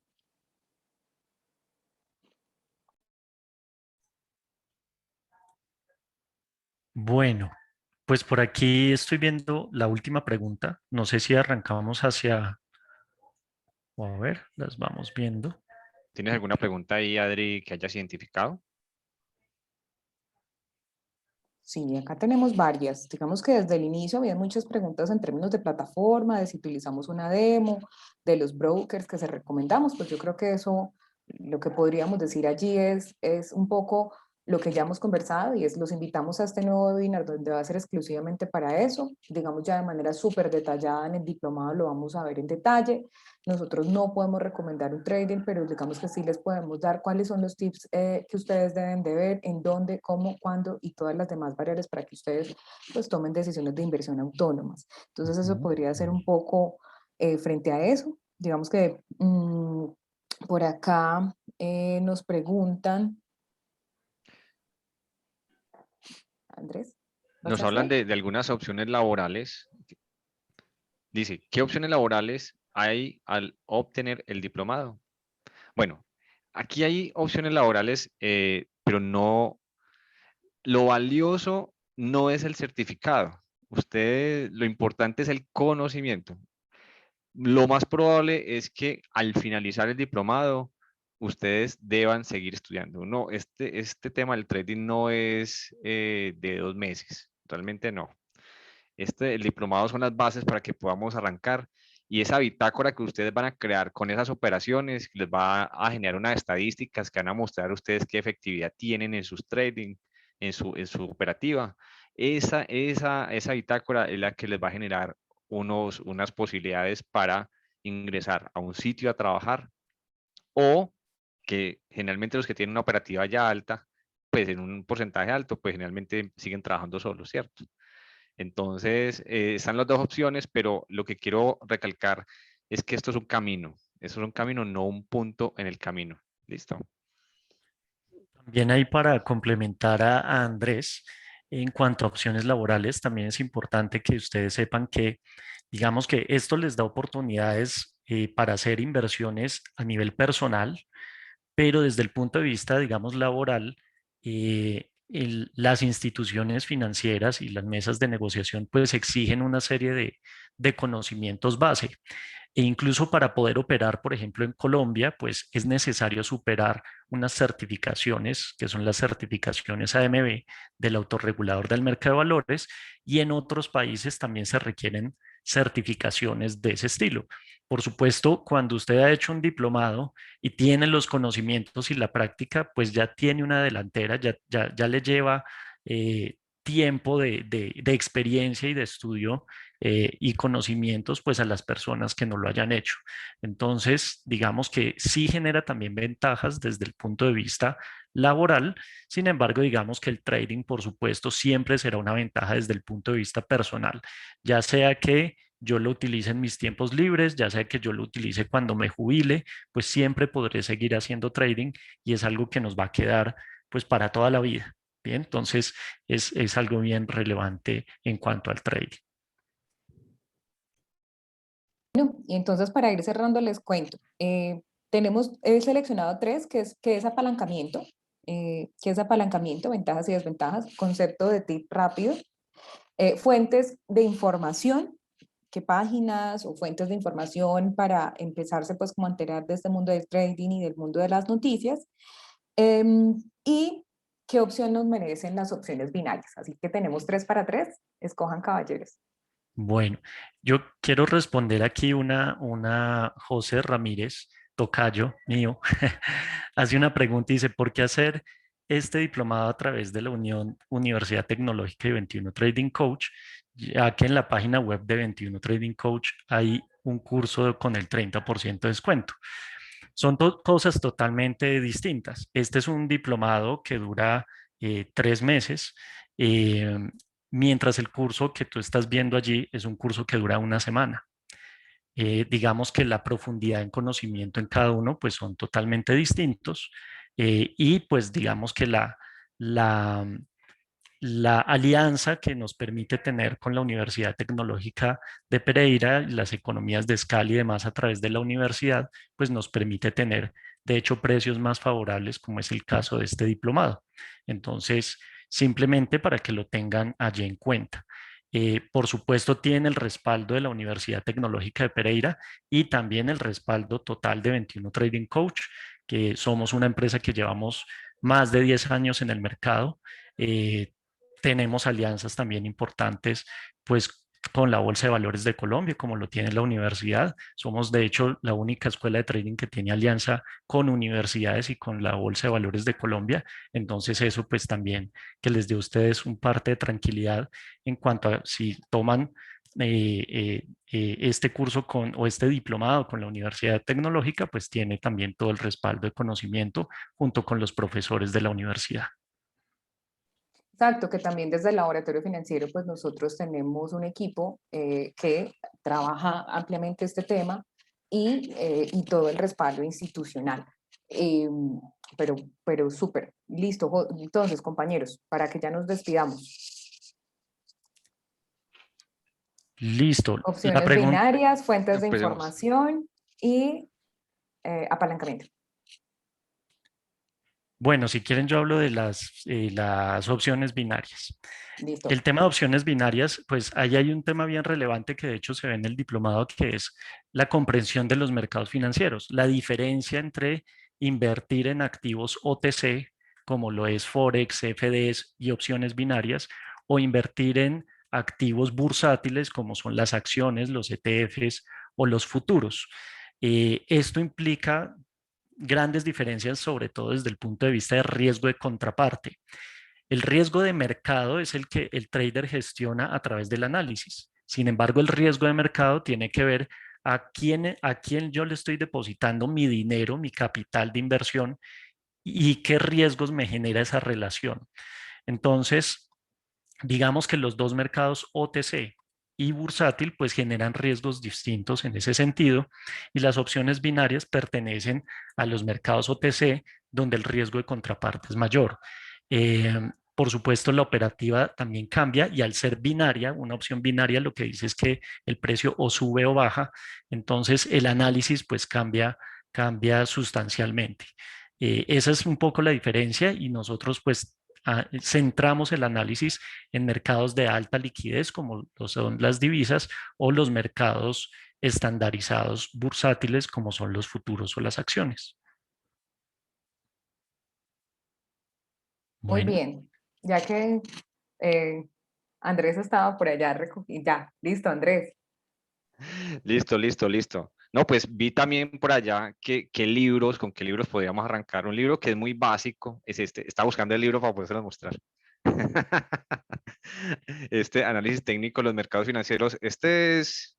Bueno, pues por aquí estoy viendo la última pregunta. No sé si arrancamos hacia... A ver, las vamos viendo. ¿Tienes alguna pregunta ahí, Adri, que hayas identificado? Sí, acá tenemos varias. Digamos que desde el inicio había muchas preguntas en términos de plataforma, de si utilizamos una demo, de los brokers que se recomendamos. Pues yo creo que eso, lo que podríamos decir allí es un poco lo que ya hemos conversado y es los invitamos a este nuevo webinar donde va a ser exclusivamente para eso. Digamos ya de manera súper detallada en el diplomado lo vamos a ver en detalle. Nosotros no podemos recomendar un trading, pero digamos que sí les podemos dar cuáles son los tips que ustedes deben de ver, en dónde, cómo, cuándo y todas las demás variables para que ustedes pues tomen decisiones de inversión autónomas. Entonces eso Ujú. podría ser un poco frente a eso. Digamos que por acá nos preguntan, Andrés, ¿vas Nos a hablan hacer? de algunas opciones laborales. Dice, ¿qué opciones laborales hay al obtener el diplomado? Bueno, aquí hay opciones laborales, pero no, lo valioso no es el certificado. Ustedes, lo importante es el conocimiento. Lo más probable es que al finalizar el diplomado, ustedes deban seguir estudiando. No, este tema del trading no es de 2 meses, realmente no. El diplomado son las bases para que podamos arrancar y esa bitácora que ustedes van a crear con esas operaciones les va a generar unas estadísticas que van a mostrar a ustedes qué efectividad tienen en sus trading, en su operativa. Esa bitácora es la que les va a generar unas posibilidades para ingresar a un sitio a trabajar o que generalmente los que tienen una operativa ya alta, pues en un porcentaje alto, pues generalmente siguen trabajando solos, ¿cierto? Entonces, están las dos opciones, pero lo que quiero recalcar es que esto es un camino. Esto es un camino, no un punto en el camino. ¿Listo? También ahí para complementar a Andrés, en cuanto a opciones laborales, también es importante que ustedes sepan que, digamos que esto les da oportunidades para hacer inversiones a nivel personal, pero desde el punto de vista, digamos, laboral, las instituciones financieras y las mesas de negociación pues exigen una serie de conocimientos base. E incluso para poder operar, por ejemplo, en Colombia, pues es necesario superar unas certificaciones, que son las certificaciones AMB del autorregulador del mercado de valores, y en otros países también se requieren certificaciones de ese estilo. Por supuesto, cuando usted ha hecho un diplomado y tiene los conocimientos y la práctica, pues ya tiene una delantera, ya le lleva tiempo de experiencia y de estudio y conocimientos pues a las personas que no lo hayan hecho. Entonces, digamos que sí genera también ventajas desde el punto de vista laboral. Sin embargo, digamos que el trading, por supuesto, siempre será una ventaja desde el punto de vista personal, ya sea que yo lo utilice en mis tiempos libres, ya sea que yo lo utilice cuando me jubile, pues siempre podré seguir haciendo trading y es algo que nos va a quedar pues para toda la vida. Bien, entonces es algo bien relevante en cuanto al trading. Bueno, y entonces para ir cerrando les cuento, he seleccionado tres, que es apalancamiento, ventajas y desventajas, concepto de tip rápido, fuentes de información, qué páginas o fuentes de información para empezarse pues como a enterar de este mundo del trading y del mundo de las noticias, y qué opción nos merecen las opciones binarias. Así que tenemos 3 para 3, escojan caballeros. Bueno, yo quiero responder aquí una José Ramírez, tocayo mío, hace una pregunta y dice, ¿por qué hacer este diplomado a través de la Universidad Tecnológica y 21 Trading Coach, ya que en la página web de 21 Trading Coach hay un curso con el 30% de descuento. Son cosas totalmente distintas. Este es un diplomado que dura 3 meses, eh, mientras el curso que tú estás viendo allí es un curso que dura una semana. Digamos que la profundidad en conocimiento en cada uno pues son totalmente distintos, y pues digamos que la, la alianza que nos permite tener con la Universidad Tecnológica de Pereira, las economías de escala y demás a través de la universidad, pues nos permite tener, de hecho, precios más favorables, como es el caso de este diplomado. Entonces, simplemente para que lo tengan allí en cuenta. Por supuesto, tiene el respaldo de la Universidad Tecnológica de Pereira y también el respaldo total de 21 Trading Coach, que somos una empresa que llevamos más de 10 años en el mercado. Tenemos alianzas también importantes, pues con la Bolsa de Valores de Colombia, como lo tiene la universidad. Somos, de hecho, la única escuela de trading que tiene alianza con universidades y con la Bolsa de Valores de Colombia. Entonces, eso pues también que les dé a ustedes un parte de tranquilidad en cuanto a si toman este curso o este diplomado con la Universidad Tecnológica, pues tiene también todo el respaldo de conocimiento junto con los profesores de la universidad. Exacto, que también desde el laboratorio financiero, pues nosotros tenemos un equipo que trabaja ampliamente este tema y todo el respaldo institucional. Eh, pero súper, listo. Entonces, compañeros, para que ya nos despidamos. Listo. La Opciones pregunta, binarias, fuentes de Empecemos. información y apalancamiento. bueno, si quieren yo hablo de las opciones binarias. Listo. El tema de opciones binarias, pues ahí hay un tema bien relevante que de hecho se ve en el diplomado, que es la comprensión de los mercados financieros, la diferencia entre invertir en activos OTC, como lo es Forex, FDs y opciones binarias, o invertir en activos bursátiles, como son las acciones, los ETFs o los futuros. Esto implica grandes diferencias, sobre todo desde el punto de vista de riesgo de contraparte. El riesgo de mercado es el que el trader gestiona a través del análisis. Sin embargo, el riesgo de mercado tiene que ver a quién yo le estoy depositando mi dinero, mi capital de inversión y qué riesgos me genera esa relación. Entonces, digamos que los dos mercados OTC y bursátil pues generan riesgos distintos en ese sentido, y las opciones binarias pertenecen a los mercados OTC, donde el riesgo de contraparte es mayor. Por supuesto, la operativa también cambia, y al ser binaria, una opción binaria lo que dice es que el precio o sube o baja, entonces el análisis pues cambia sustancialmente. Esa es un poco la diferencia, y nosotros pues centramos el análisis en mercados de alta liquidez, como lo son las divisas, o los mercados estandarizados bursátiles, como son los futuros o las acciones. Muy Bueno, bien. Ya que Andrés estaba por allá recogiendo. Ya, listo, Andrés. Listo, listo, listo. No, pues vi también por allá con qué libros podríamos arrancar. Un libro que es muy básico, es este. Estaba buscando el libro para poderlo mostrar. Este análisis técnico de los mercados financieros. Este es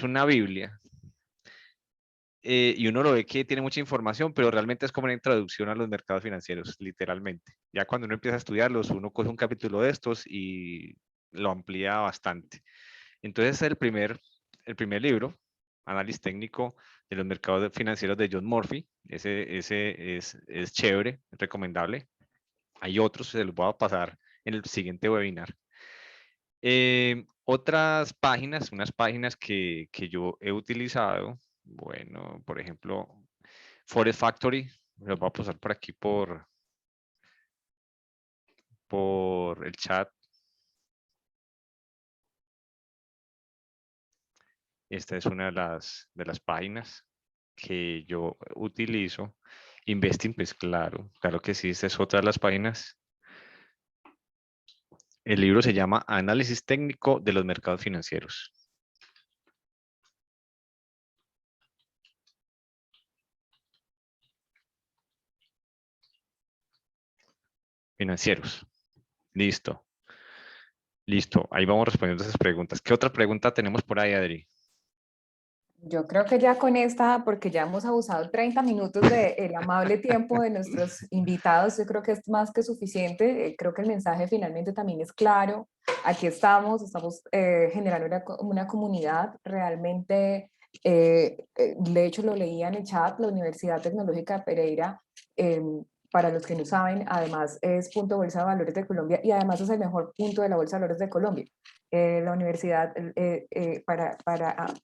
una Biblia. Y uno lo ve que tiene mucha información, pero realmente es como una introducción a los mercados financieros, literalmente. Ya cuando uno empieza a estudiarlos, uno coge un capítulo de estos y lo amplía bastante. Entonces, el primer libro, Análisis técnico de los mercados financieros de John Murphy, ese es chévere, es recomendable. Hay otros, se los voy a pasar en el siguiente webinar. Otras páginas, unas páginas que yo he utilizado, bueno, por ejemplo, Forest Factory, los voy a pasar por aquí por el chat. Esta es una de las páginas que yo utilizo. Investing, pues claro, claro que sí, esta es otra de las páginas. El libro se llama Análisis técnico de los mercados financieros. financieros. Listo. Listo, ahí vamos respondiendo esas preguntas. ¿Qué otra pregunta tenemos por ahí, Adri? Yo creo que ya con esta, porque ya hemos abusado 30 minutos del amable tiempo de nuestros invitados, yo creo que es más que suficiente. Creo que el mensaje finalmente también es claro. Aquí estamos generando una comunidad realmente, de hecho lo leía en el chat, la Universidad Tecnológica de Pereira, para los que no saben, además es punto Bolsa de Valores de Colombia y además es el mejor punto de la Bolsa de Valores de Colombia. La universidad,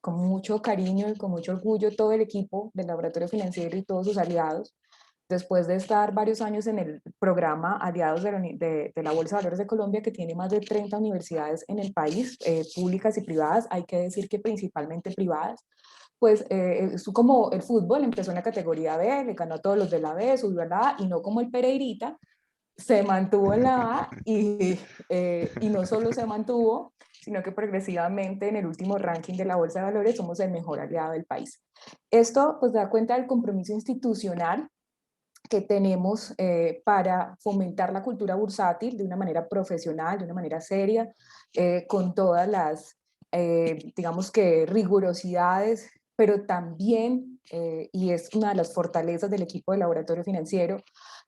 con mucho cariño y con mucho orgullo, todo el equipo del laboratorio financiero y todos sus aliados, después de estar varios años en el programa Aliados de la Bolsa de Valores de Colombia, que tiene más de 30 universidades en el país, públicas y privadas, hay que decir que principalmente privadas, pues es como el fútbol, empezó en la categoría B, le ganó a todos los de la B, subió a la A, y no como el Pereirita, se mantuvo en la A y no solo se mantuvo, sino que progresivamente en el último ranking de la Bolsa de Valores somos el mejor aliado del país. Esto pues da cuenta del compromiso institucional que tenemos para fomentar la cultura bursátil de una manera profesional, de una manera seria, con todas las, digamos que, rigurosidades, pero también, y es una de las fortalezas del equipo de laboratorio financiero,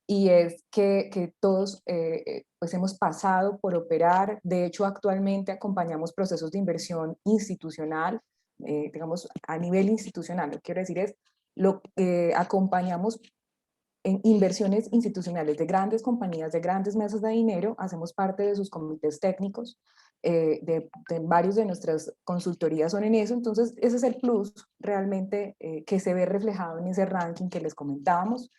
y es que todos pues hemos pasado por operar, de hecho actualmente acompañamos procesos de inversión institucional, digamos a nivel institucional, lo que quiero decir es, acompañamos en inversiones institucionales de grandes compañías, de grandes mesas de dinero, hacemos parte de sus comités técnicos, de varios de nuestras consultorías son en eso, entonces ese es el plus realmente que se ve reflejado en ese ranking que les comentábamos.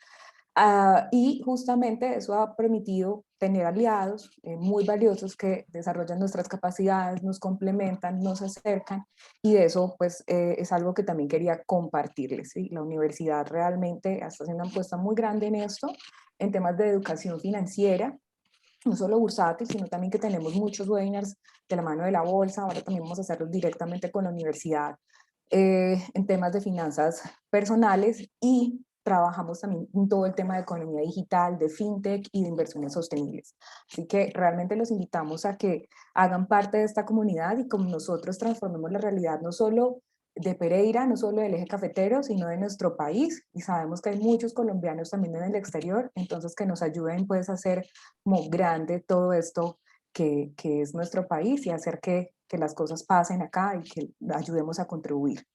Y justamente eso ha permitido tener aliados muy valiosos que desarrollan nuestras capacidades, nos complementan, nos acercan, y de eso pues es algo que también quería compartirles, ¿sí? La universidad realmente está haciendo una apuesta muy grande en esto, en temas de educación financiera, no solo bursátil, sino también que tenemos muchos webinars de la mano de la bolsa, ahora también vamos a hacerlos directamente con la universidad en temas de finanzas personales, y trabajamos también en todo el tema de economía digital, de fintech y de inversiones sostenibles. Así que realmente los invitamos a que hagan parte de esta comunidad y como nosotros transformemos la realidad no solo de Pereira, no solo del eje cafetero, sino de nuestro país, y sabemos que hay muchos colombianos también en el exterior, entonces que nos ayuden pues a hacer como grande todo esto que es nuestro país y hacer que las cosas pasen acá y que ayudemos a contribuir.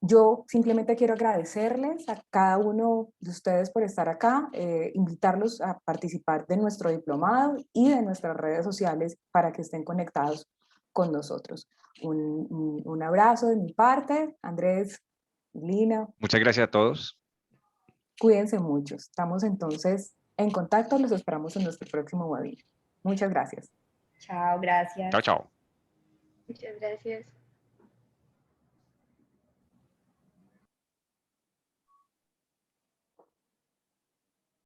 Yo simplemente quiero agradecerles a cada uno de ustedes por estar acá, invitarlos a participar de nuestro diplomado y de nuestras redes sociales para que estén conectados con nosotros. Un abrazo de mi parte, Andrés, Lina. Muchas gracias a todos. Cuídense mucho. Estamos entonces en contacto. Los esperamos en nuestro próximo webinar. Muchas gracias. Chao, gracias. Chao, chao. Muchas gracias.